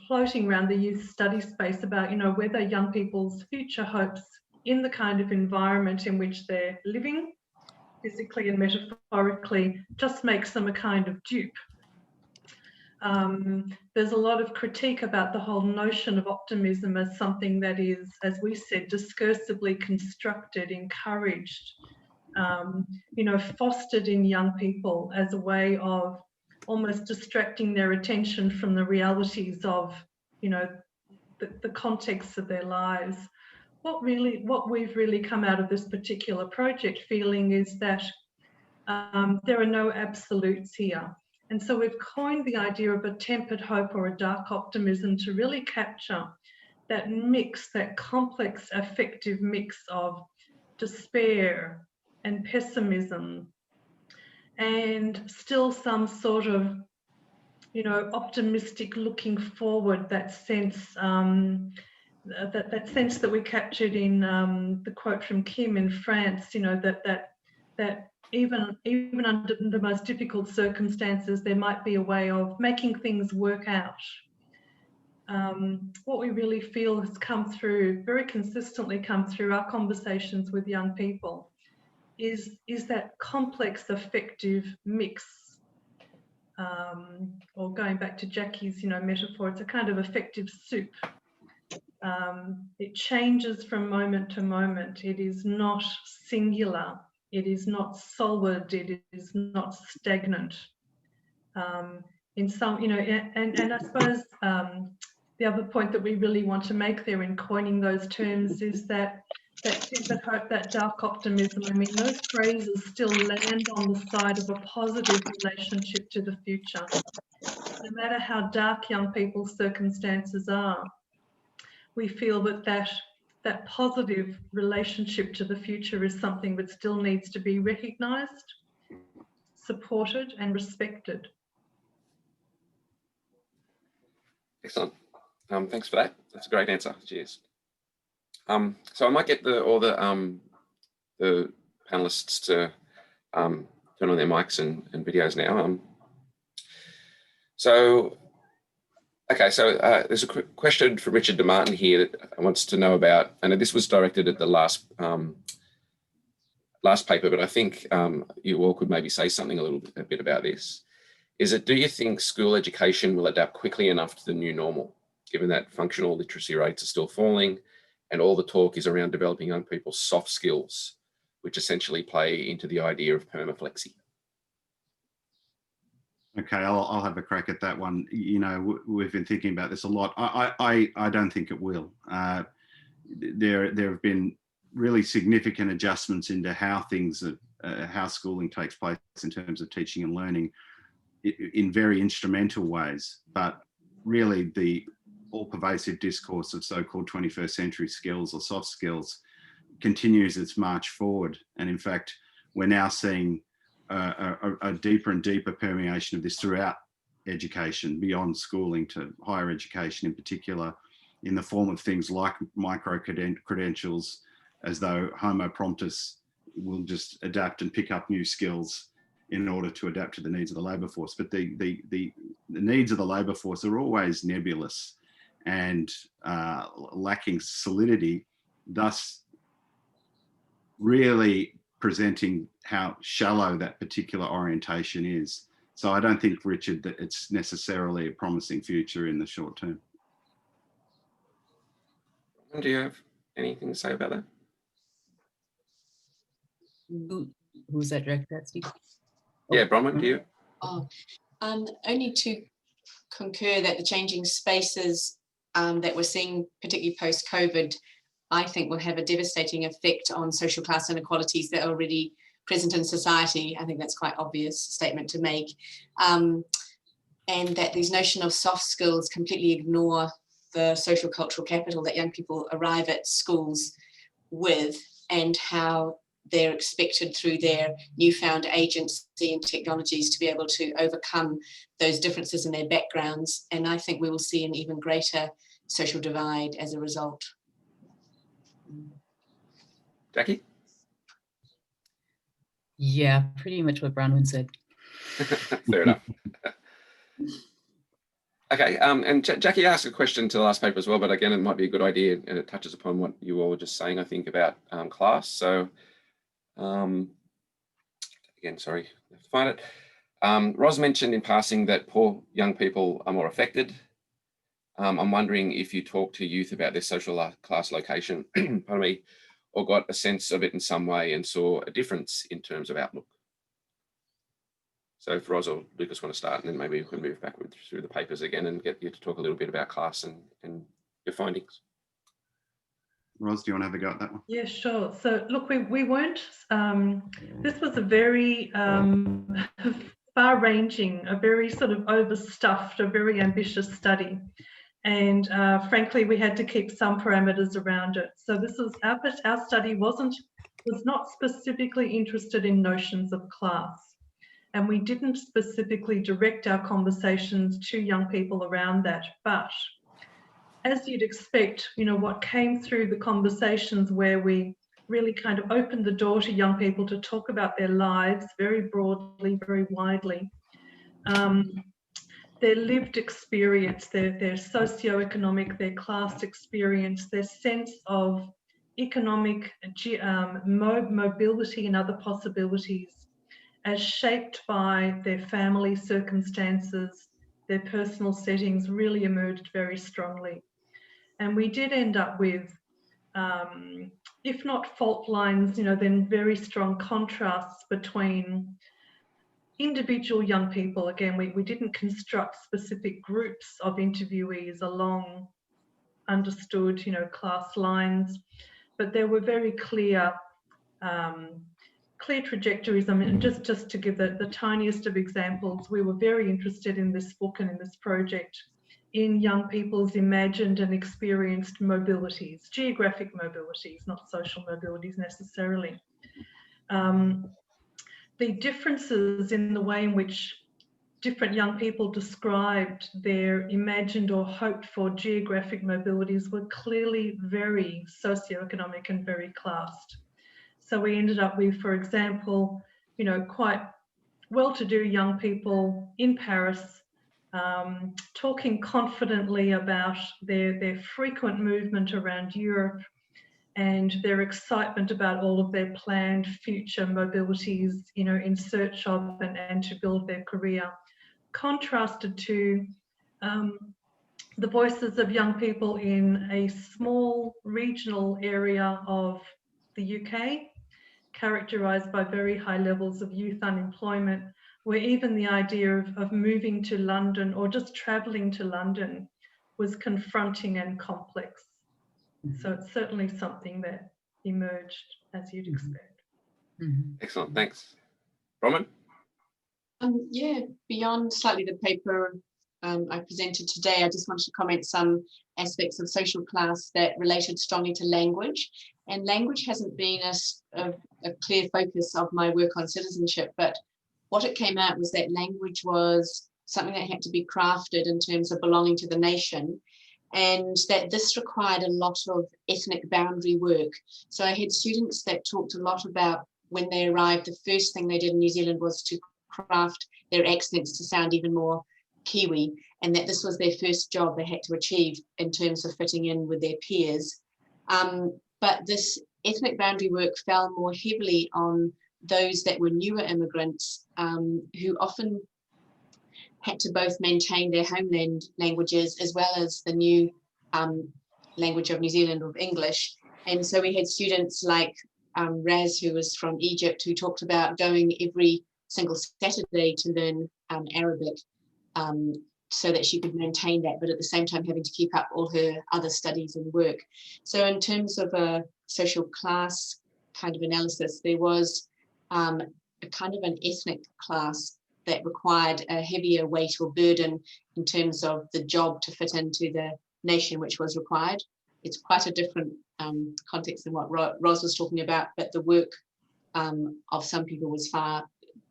floating around the youth study space about, whether young people's future hopes in the kind of environment in which they're living, physically and metaphorically, just makes them a kind of dupe. There's a lot of critique about the whole notion of optimism as something that is, as we said, discursively constructed, encouraged, fostered in young people as a way of almost distracting their attention from the realities of, the context of their lives. What we've really come out of this particular project feeling is that there are no absolutes here. And so we've coined the idea of a tempered hope or a dark optimism to really capture that mix, that complex affective mix of despair and pessimism, and still some sort of, optimistic looking forward, that sense, that sense that we captured in the quote from Kim in France, that even under the most difficult circumstances, there might be a way of making things work out. What we really feel has come through, very consistently come through our conversations with young people, is that complex affective mix. Or going back to Jackie's, metaphor, it's a kind of affective soup. It changes from moment to moment. It is not singular. It is not solid. It is not stagnant. In some, and I suppose the other point that we really want to make there in coining those terms is that tempered hope, that dark optimism. I mean, those phrases still land on the side of a positive relationship to the future. No matter how dark young people's circumstances are, we feel that positive relationship to the future is something that still needs to be recognised, supported and respected. Excellent. Thanks for that. That's a great answer. Cheers. So I might get all the panelists to turn on their mics and videos now. Okay, so there's a question from Richard DeMartin here that wants to know about, and this was directed at the last paper, but I think you all could maybe say something a bit about this. Do you think school education will adapt quickly enough to the new normal, given that functional literacy rates are still falling and all the talk is around developing young people's soft skills, which essentially play into the idea of permaflexi? Okay, I'll have a crack at that one. We've been thinking about this a lot. I don't think it will. There have been really significant adjustments into how how schooling takes place in terms of teaching and learning in very instrumental ways. But really, the all-pervasive discourse of so-called 21st century skills or soft skills continues its march forward. And in fact, we're now seeing a deeper and deeper permeation of this throughout education, beyond schooling to higher education in particular, in the form of things like micro-credentials, as though Homo Promptus will just adapt and pick up new skills in order to adapt to the needs of the labour force. But the needs of the labour force are always nebulous and lacking solidity, thus really presenting how shallow that particular orientation is. So I don't think, Richard, that it's necessarily a promising future in the short term. Do you have anything to say about that? Who's that directed at, Steve? Yeah, Bronwyn, do you? Only to concur that the changing spaces that we're seeing, particularly post-COVID, I think will have a devastating effect on social class inequalities that are already present in society. I think that's quite obvious statement to make. And that these notion of soft skills completely ignore the social cultural capital that young people arrive at schools with, and how they're expected through their newfound agency and technologies to be able to overcome those differences in their backgrounds. And I think we will see an even greater social divide as a result. Jackie? Yeah, pretty much what Bronwyn said. Fair enough. Okay, and Jackie asked a question to the last paper as well, but again, it might be a good idea, and it touches upon what you all were just saying, I think, about class. So, again, sorry, I have to find it. Ros mentioned in passing that poor young people are more affected. I'm wondering if you talk to youth about their social class location, pardon me, or got a sense of it in some way and saw a difference in terms of outlook. So if Ros or Lucas want to start, and then maybe we can move backwards through the papers again and get you to talk a little bit about class and your findings. Ros, do you want to have a go at that one? Yeah, sure. So look, we weren't, this was a very far-ranging, a very sort of overstuffed, a very ambitious study. And frankly, we had to keep some parameters around it. So this was, our study was not specifically interested in notions of class. And we didn't specifically direct our conversations to young people around that. But as you'd expect, you know, what came through the conversations where we really kind of opened the door to young people to talk about their lives very broadly, very widely, their lived experience, their socioeconomic, their class experience, their sense of economic mobility and other possibilities, as shaped by their family circumstances, their personal settings, really emerged very strongly. And we did end up with, if not fault lines, you know, then very strong contrasts between individual young people. Again, we didn't construct specific groups of interviewees along understood, you know, class lines, but there were very clear trajectories. I mean, just to give the tiniest of examples, we were very interested in this book and in this project in young people's imagined and experienced mobilities, geographic mobilities, not social mobilities necessarily. The differences in the way in which different young people described their imagined or hoped for geographic mobilities were clearly very socioeconomic and very classed. So we ended up with, for example, you know, quite well-to-do young people in Paris talking confidently about their frequent movement around Europe and their excitement about all of their planned future mobilities, you know, in search of and to build their career, contrasted to the voices of young people in a small regional area of the UK, characterised by very high levels of youth unemployment, where even the idea of moving to London or just travelling to London was confronting and complex. So it's certainly something that emerged as you'd expect. Excellent, thanks. Bronwyn? Yeah, beyond slightly the paper I presented today, I just wanted to comment some aspects of social class that related strongly to language. And language hasn't been a clear focus of my work on citizenship, but what it came out was that language was something that had to be crafted in terms of belonging to the nation, and that this required a lot of ethnic boundary work. So I had students that talked a lot about when they arrived, the first thing they did in New Zealand was to craft their accents to sound even more Kiwi, and that this was their first job they had to achieve in terms of fitting in with their peers. But this ethnic boundary work fell more heavily on those that were newer immigrants, who often had to both maintain their homeland languages as well as the new language of New Zealand, of English. And so we had students like Raz, who was from Egypt, who talked about going every single Saturday to learn Arabic, so that she could maintain that, but at the same time having to keep up all her other studies and work. So in terms of a social class kind of analysis, there was a kind of an ethnic class that required a heavier weight or burden in terms of the job to fit into the nation which was required. It's quite a different context than what Ros was talking about, but the work of some people was far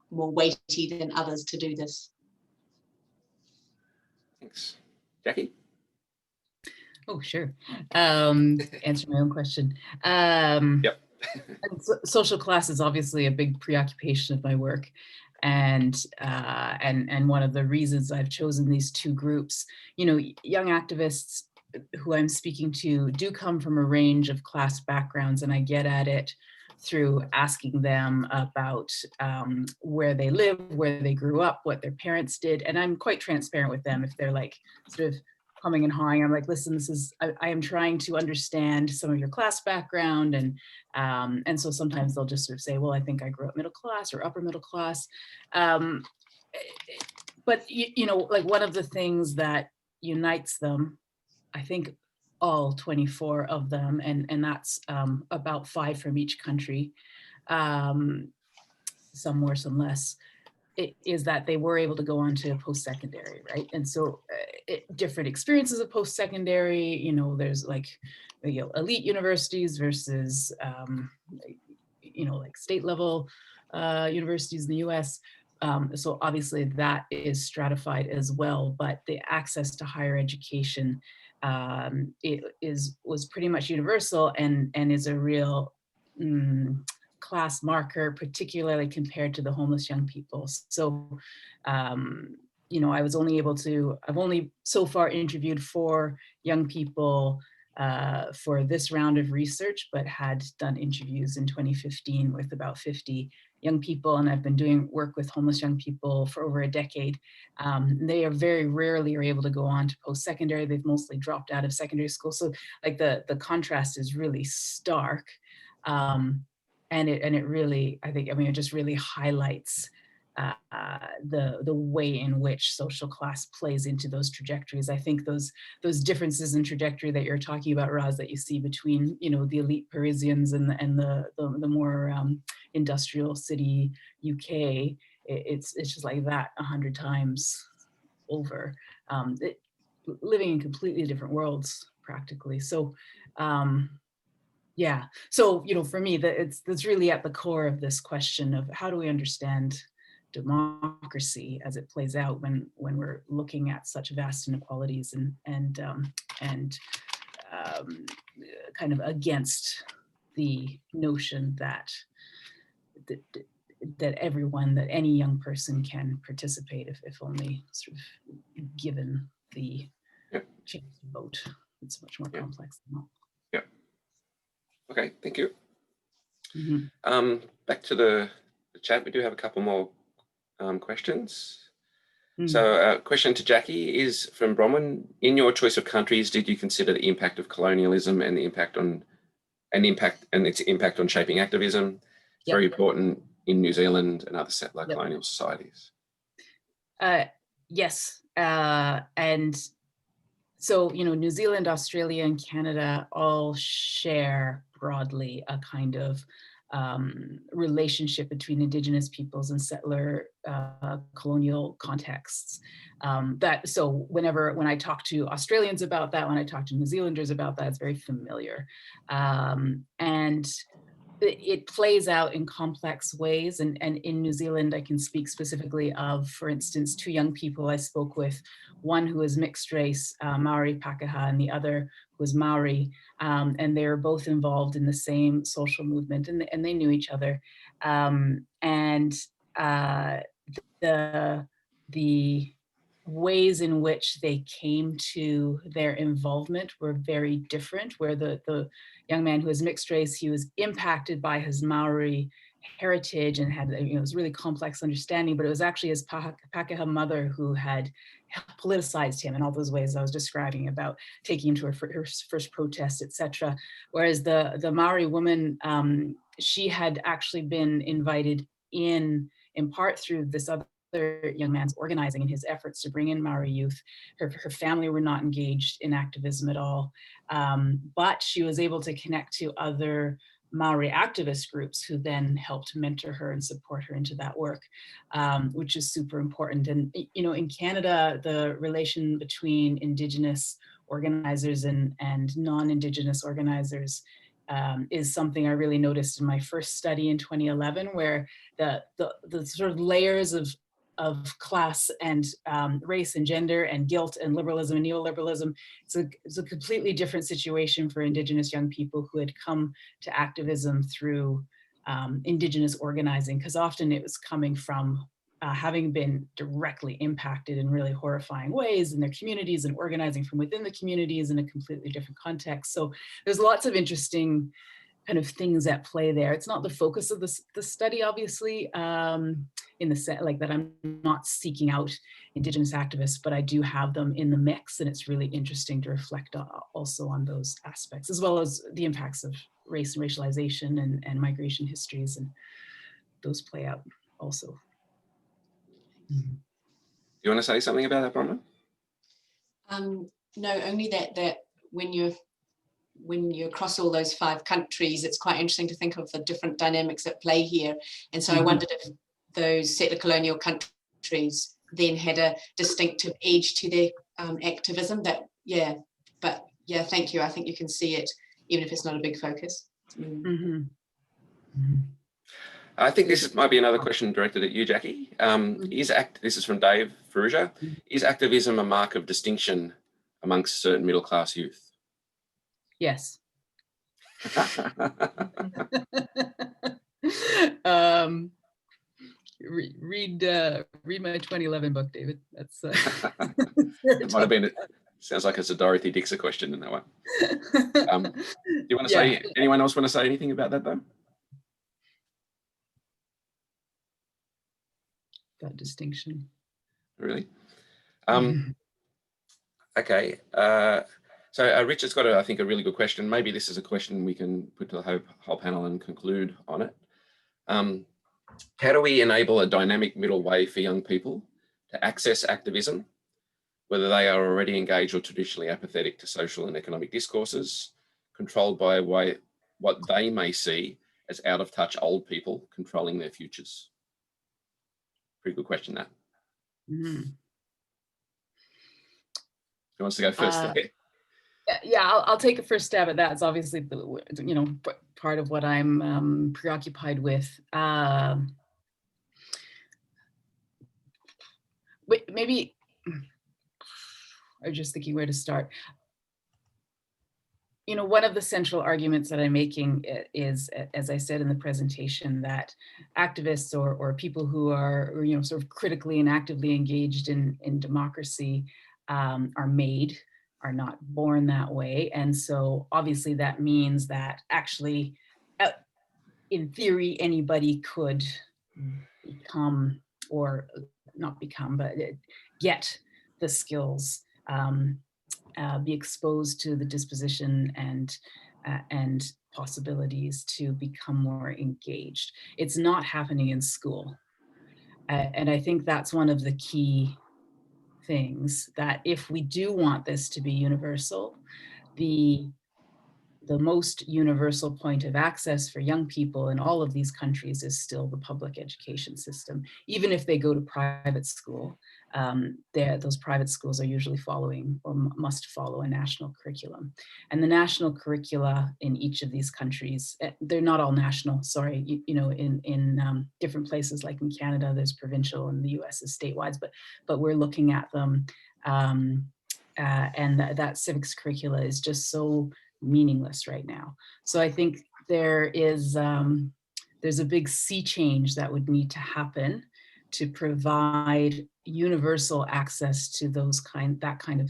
more weighty than others to do this. Thanks. Jackie? Oh, sure. Answer my own question. Yep. Social class is obviously a big preoccupation of my work. And one of the reasons I've chosen these two groups, you know, young activists who I'm speaking to do come from a range of class backgrounds, and I get at it through asking them about where they live, where they grew up, what their parents did. And I'm quite transparent with them if they're like sort of humming and hawing. I'm like, listen, this is, I am trying to understand some of your class background. And so sometimes they'll just sort of say, well, I think I grew up middle class or upper middle class. But you know, like one of the things that unites them, I think all 24 of them, and that's about 5 from each country, some more, some less, it is that they were able to go on to post-secondary, right? And so different experiences of post-secondary, you know, there's like, you know, elite universities versus, you know, like state level universities in the US. So obviously that is stratified as well, but the access to higher education was pretty much universal and is a real class marker, particularly compared to the homeless young people. So, you know, I've only so far interviewed 4 young people for this round of research, but had done interviews in 2015 with about 50 young people, and I've been doing work with homeless young people for over a decade. They are very rarely are able to go on to post-secondary. They've mostly dropped out of secondary school. So like the contrast is really stark. And it really, I think, I mean, it just really highlights the way in which social class plays into those trajectories. I think those differences in trajectory that you're talking about, Raz, that you see between, you know, the elite Parisians and the more industrial city UK, it's just like that 100 times over, living in completely different worlds practically. So yeah, so, you know, for me, that's really at the core of this question of how do we understand democracy as it plays out when we're looking at such vast inequalities and kind of against the notion that everyone, that any young person can participate if only sort of given the chance to vote. It's much more complex than that. Okay, thank you. Mm-hmm. Back to the chat, we do have a couple more questions. Mm. So question to Jackie is from Bronwyn. In your choice of countries, did you consider the impact of colonialism and the impact on its impact on shaping activism? It's very important in New Zealand and other settler colonial societies. Yes, and so, you know, New Zealand, Australia, and Canada all share broadly a kind of relationship between Indigenous peoples and settler colonial contexts. So when I talk to Australians about that, when I talk to New Zealanders about that, it's very familiar. And it plays out in complex ways. And in New Zealand, I can speak specifically of, for instance, 2 young people I spoke with, one who is mixed race, Maori Pākehā, and the other who was Maori. And they were both involved in the same social movement, and they knew each other. And the ways in which they came to their involvement were very different, where the young man who was mixed race, he was impacted by his Maori heritage and had, it was really complex understanding, but it was actually his Pākehā mother who had politicized him in all those ways I was describing, about taking him to her first protest, etc. Whereas the Maori woman, she had actually been invited in part through this other young man's organizing and his efforts to bring in Maori youth. Her family were not engaged in activism at all, but she was able to connect to other Maori activist groups who then helped mentor her and support her into that work, which is super important. And in Canada, the relation between Indigenous organizers and non-Indigenous organizers is something I really noticed in my first study in 2011, where the sort of layers of class and race and gender and guilt and liberalism and neoliberalism, it's a completely different situation for Indigenous young people who had come to activism through Indigenous organizing, because often it was coming from having been directly impacted in really horrifying ways in their communities and organizing from within the communities in a completely different context. So there's lots of interesting kind of things at play there. It's not the focus of the study, obviously, in the set, like that I'm not seeking out Indigenous activists, but I do have them in the mix, and it's really interesting to reflect also on those aspects, as well as the impacts of race and racialization and migration histories, and those play out also. Do you want to say something about that, Bronwyn? No, only that when you're across all those 5 countries, it's quite interesting to think of the different dynamics at play here. And so I wondered if those settler colonial countries then had a distinctive edge to their activism. Thank you. I think you can see it, even if it's not a big focus. I think this might be another question directed at you, Jackie. This is from Dave Ferrugia. Is activism a mark of distinction amongst certain middle-class youth? Yes. Read my 2011 book, David. That's it might have been. Sounds like it's a Dorothy Dixer question in that one. Do you want to say? Anyone else want to say anything about that, though? That distinction. Really? Okay. So Richard's got, I think, a really good question. Maybe this is a question we can put to the whole panel and conclude on it. How do we enable a dynamic middle way for young people to access activism, whether they are already engaged or traditionally apathetic to social and economic discourses, controlled by what they may see as out-of-touch old people controlling their futures? Pretty good question, that. Who wants to go first? Yeah, I'll take a first stab at that. It's obviously, part of what I'm preoccupied with. Maybe I'm just thinking where to start. One of the central arguments that I'm making is, as I said in the presentation, that activists or people who are, sort of critically and actively engaged in democracy are not born that way. And so obviously that means that actually, in theory, anybody could become, or not become, but get the skills, be exposed to the disposition and possibilities to become more engaged. It's not happening in school. And I think that's one of the key things, that if we do want this to be universal, the most universal point of access for young people in all of these countries is still the public education system. Even if they go to private school, those private schools are usually following or must follow a national curriculum. And the national curricula in each of these countries, they're not all national, sorry, in different places, like in Canada, there's provincial, and the US is statewide, but we're looking at them. And that civics curricula is just so meaningless right now. So I think there's a big sea change that would need to happen to provide universal access to that kind of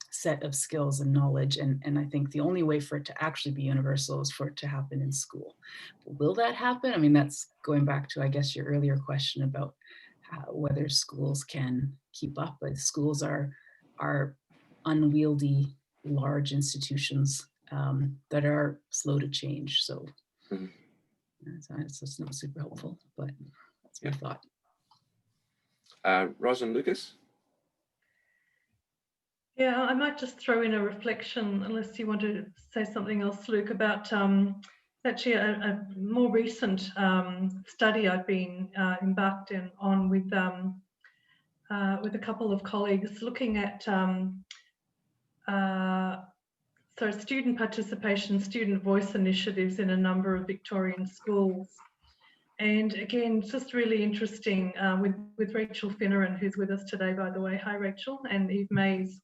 set of skills and knowledge. And I think the only way for it to actually be universal is for it to happen in school. But will that happen? I mean, that's going back to, I guess, your earlier question about whether schools can keep up. But schools are unwieldy, large institutions that are slow to change. So it's not super helpful, but that's my thought. Rosalyn, Lucas? Yeah, I might just throw in a reflection, unless you want to say something else, Luke, about actually a more recent study I've been embarked on with a couple of colleagues, looking at student participation, student voice initiatives in a number of Victorian schools. And again, just really interesting with Rachel Finneran, who's with us today, by the way. Hi, Rachel, and Eve Mays.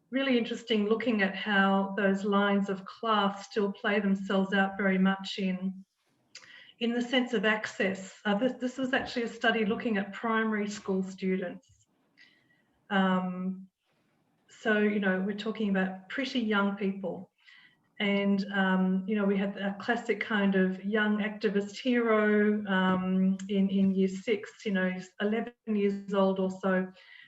Really interesting looking at how those lines of class still play themselves out very much in the sense of access. This was actually a study looking at primary school students. So, you know, we're talking about pretty young people. And, you know, we had a classic kind of young activist hero in year 6, you know, he's 11 years old or so.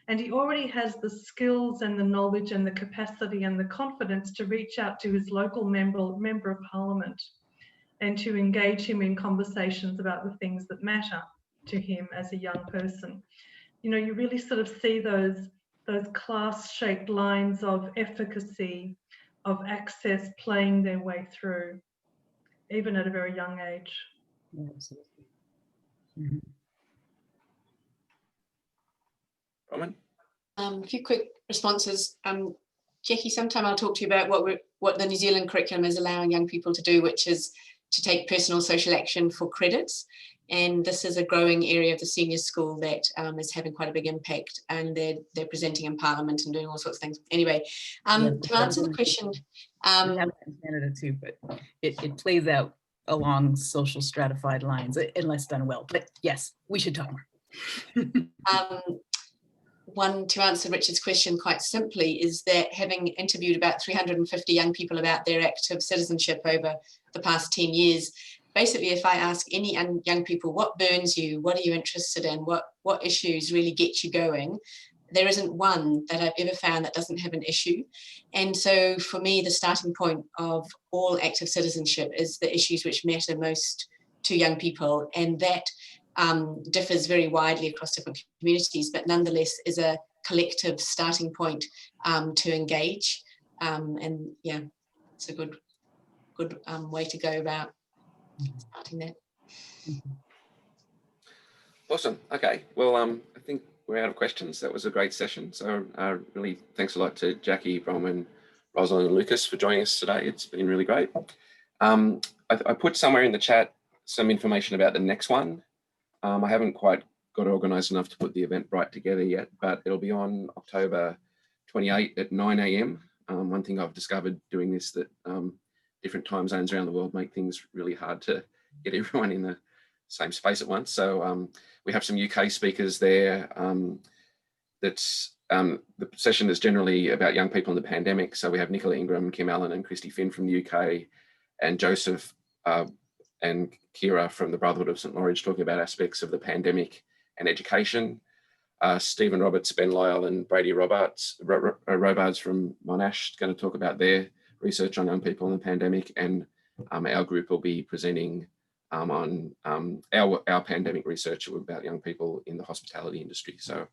And he already has the skills and the knowledge and the capacity and the confidence to reach out to his local member of parliament and to engage him in conversations about the things that matter to him as a young person. You know, you really sort of see those class-shaped lines of efficacy, of access playing their way through, even at a very young age. Yeah, absolutely. Mm-hmm. Bronwyn? A few quick responses. Jackie, sometime I'll talk to you about what the New Zealand curriculum is allowing young people to do, which is to take personal social action for credits. And this is a growing area of the senior school that is having quite a big impact, and they're presenting in Parliament and doing all sorts of things. Anyway, to answer the question. We have that in Canada too, but it plays out along social stratified lines, unless done well. But yes, we should talk more. One, to answer Richard's question quite simply, is that having interviewed about 350 young people about their active citizenship over the past 10 years, basically if I ask any young people, what burns you, what are you interested in, what issues really get you going, there isn't one that I've ever found that doesn't have an issue. And so for me, the starting point of all active citizenship is the issues which matter most to young people, and that differs very widely across different communities, but nonetheless is a collective starting point to engage. And yeah, it's a good way to go about starting that. Awesome. Okay. Well, I think we're out of questions. That was a great session. So really thanks a lot to Jackie, Bronwyn, Rosalyn and Lucas for joining us today. It's been really great. I put somewhere in the chat some information about the next one. I haven't quite got organised enough to put the Eventbrite together yet, but it'll be on October 28 at 9 a.m. One thing I've discovered doing this, that different time zones around the world make things really hard to get everyone in the same space at once. So we have some UK speakers there. The session is generally about young people in the pandemic. So we have Nicola Ingram, Kim Allen and Christy Finn from the UK, and Joseph and Kira from the Brotherhood of St. Laurence talking about aspects of the pandemic and education. Stephen Roberts, Ben Lyle and Brady Robards from Monash going to talk about their research on young people in the pandemic, and our group will be presenting on our pandemic research about young people in the hospitality industry. So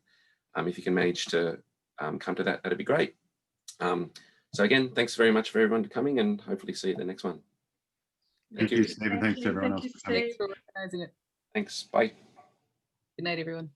if you can manage to come to that, that'd be great. So again, thanks very much for everyone coming, and hopefully see you at the next one. Thank you, Stephen. Thanks to everyone else. Thanks for organizing it. Thanks. Bye. Good night, everyone.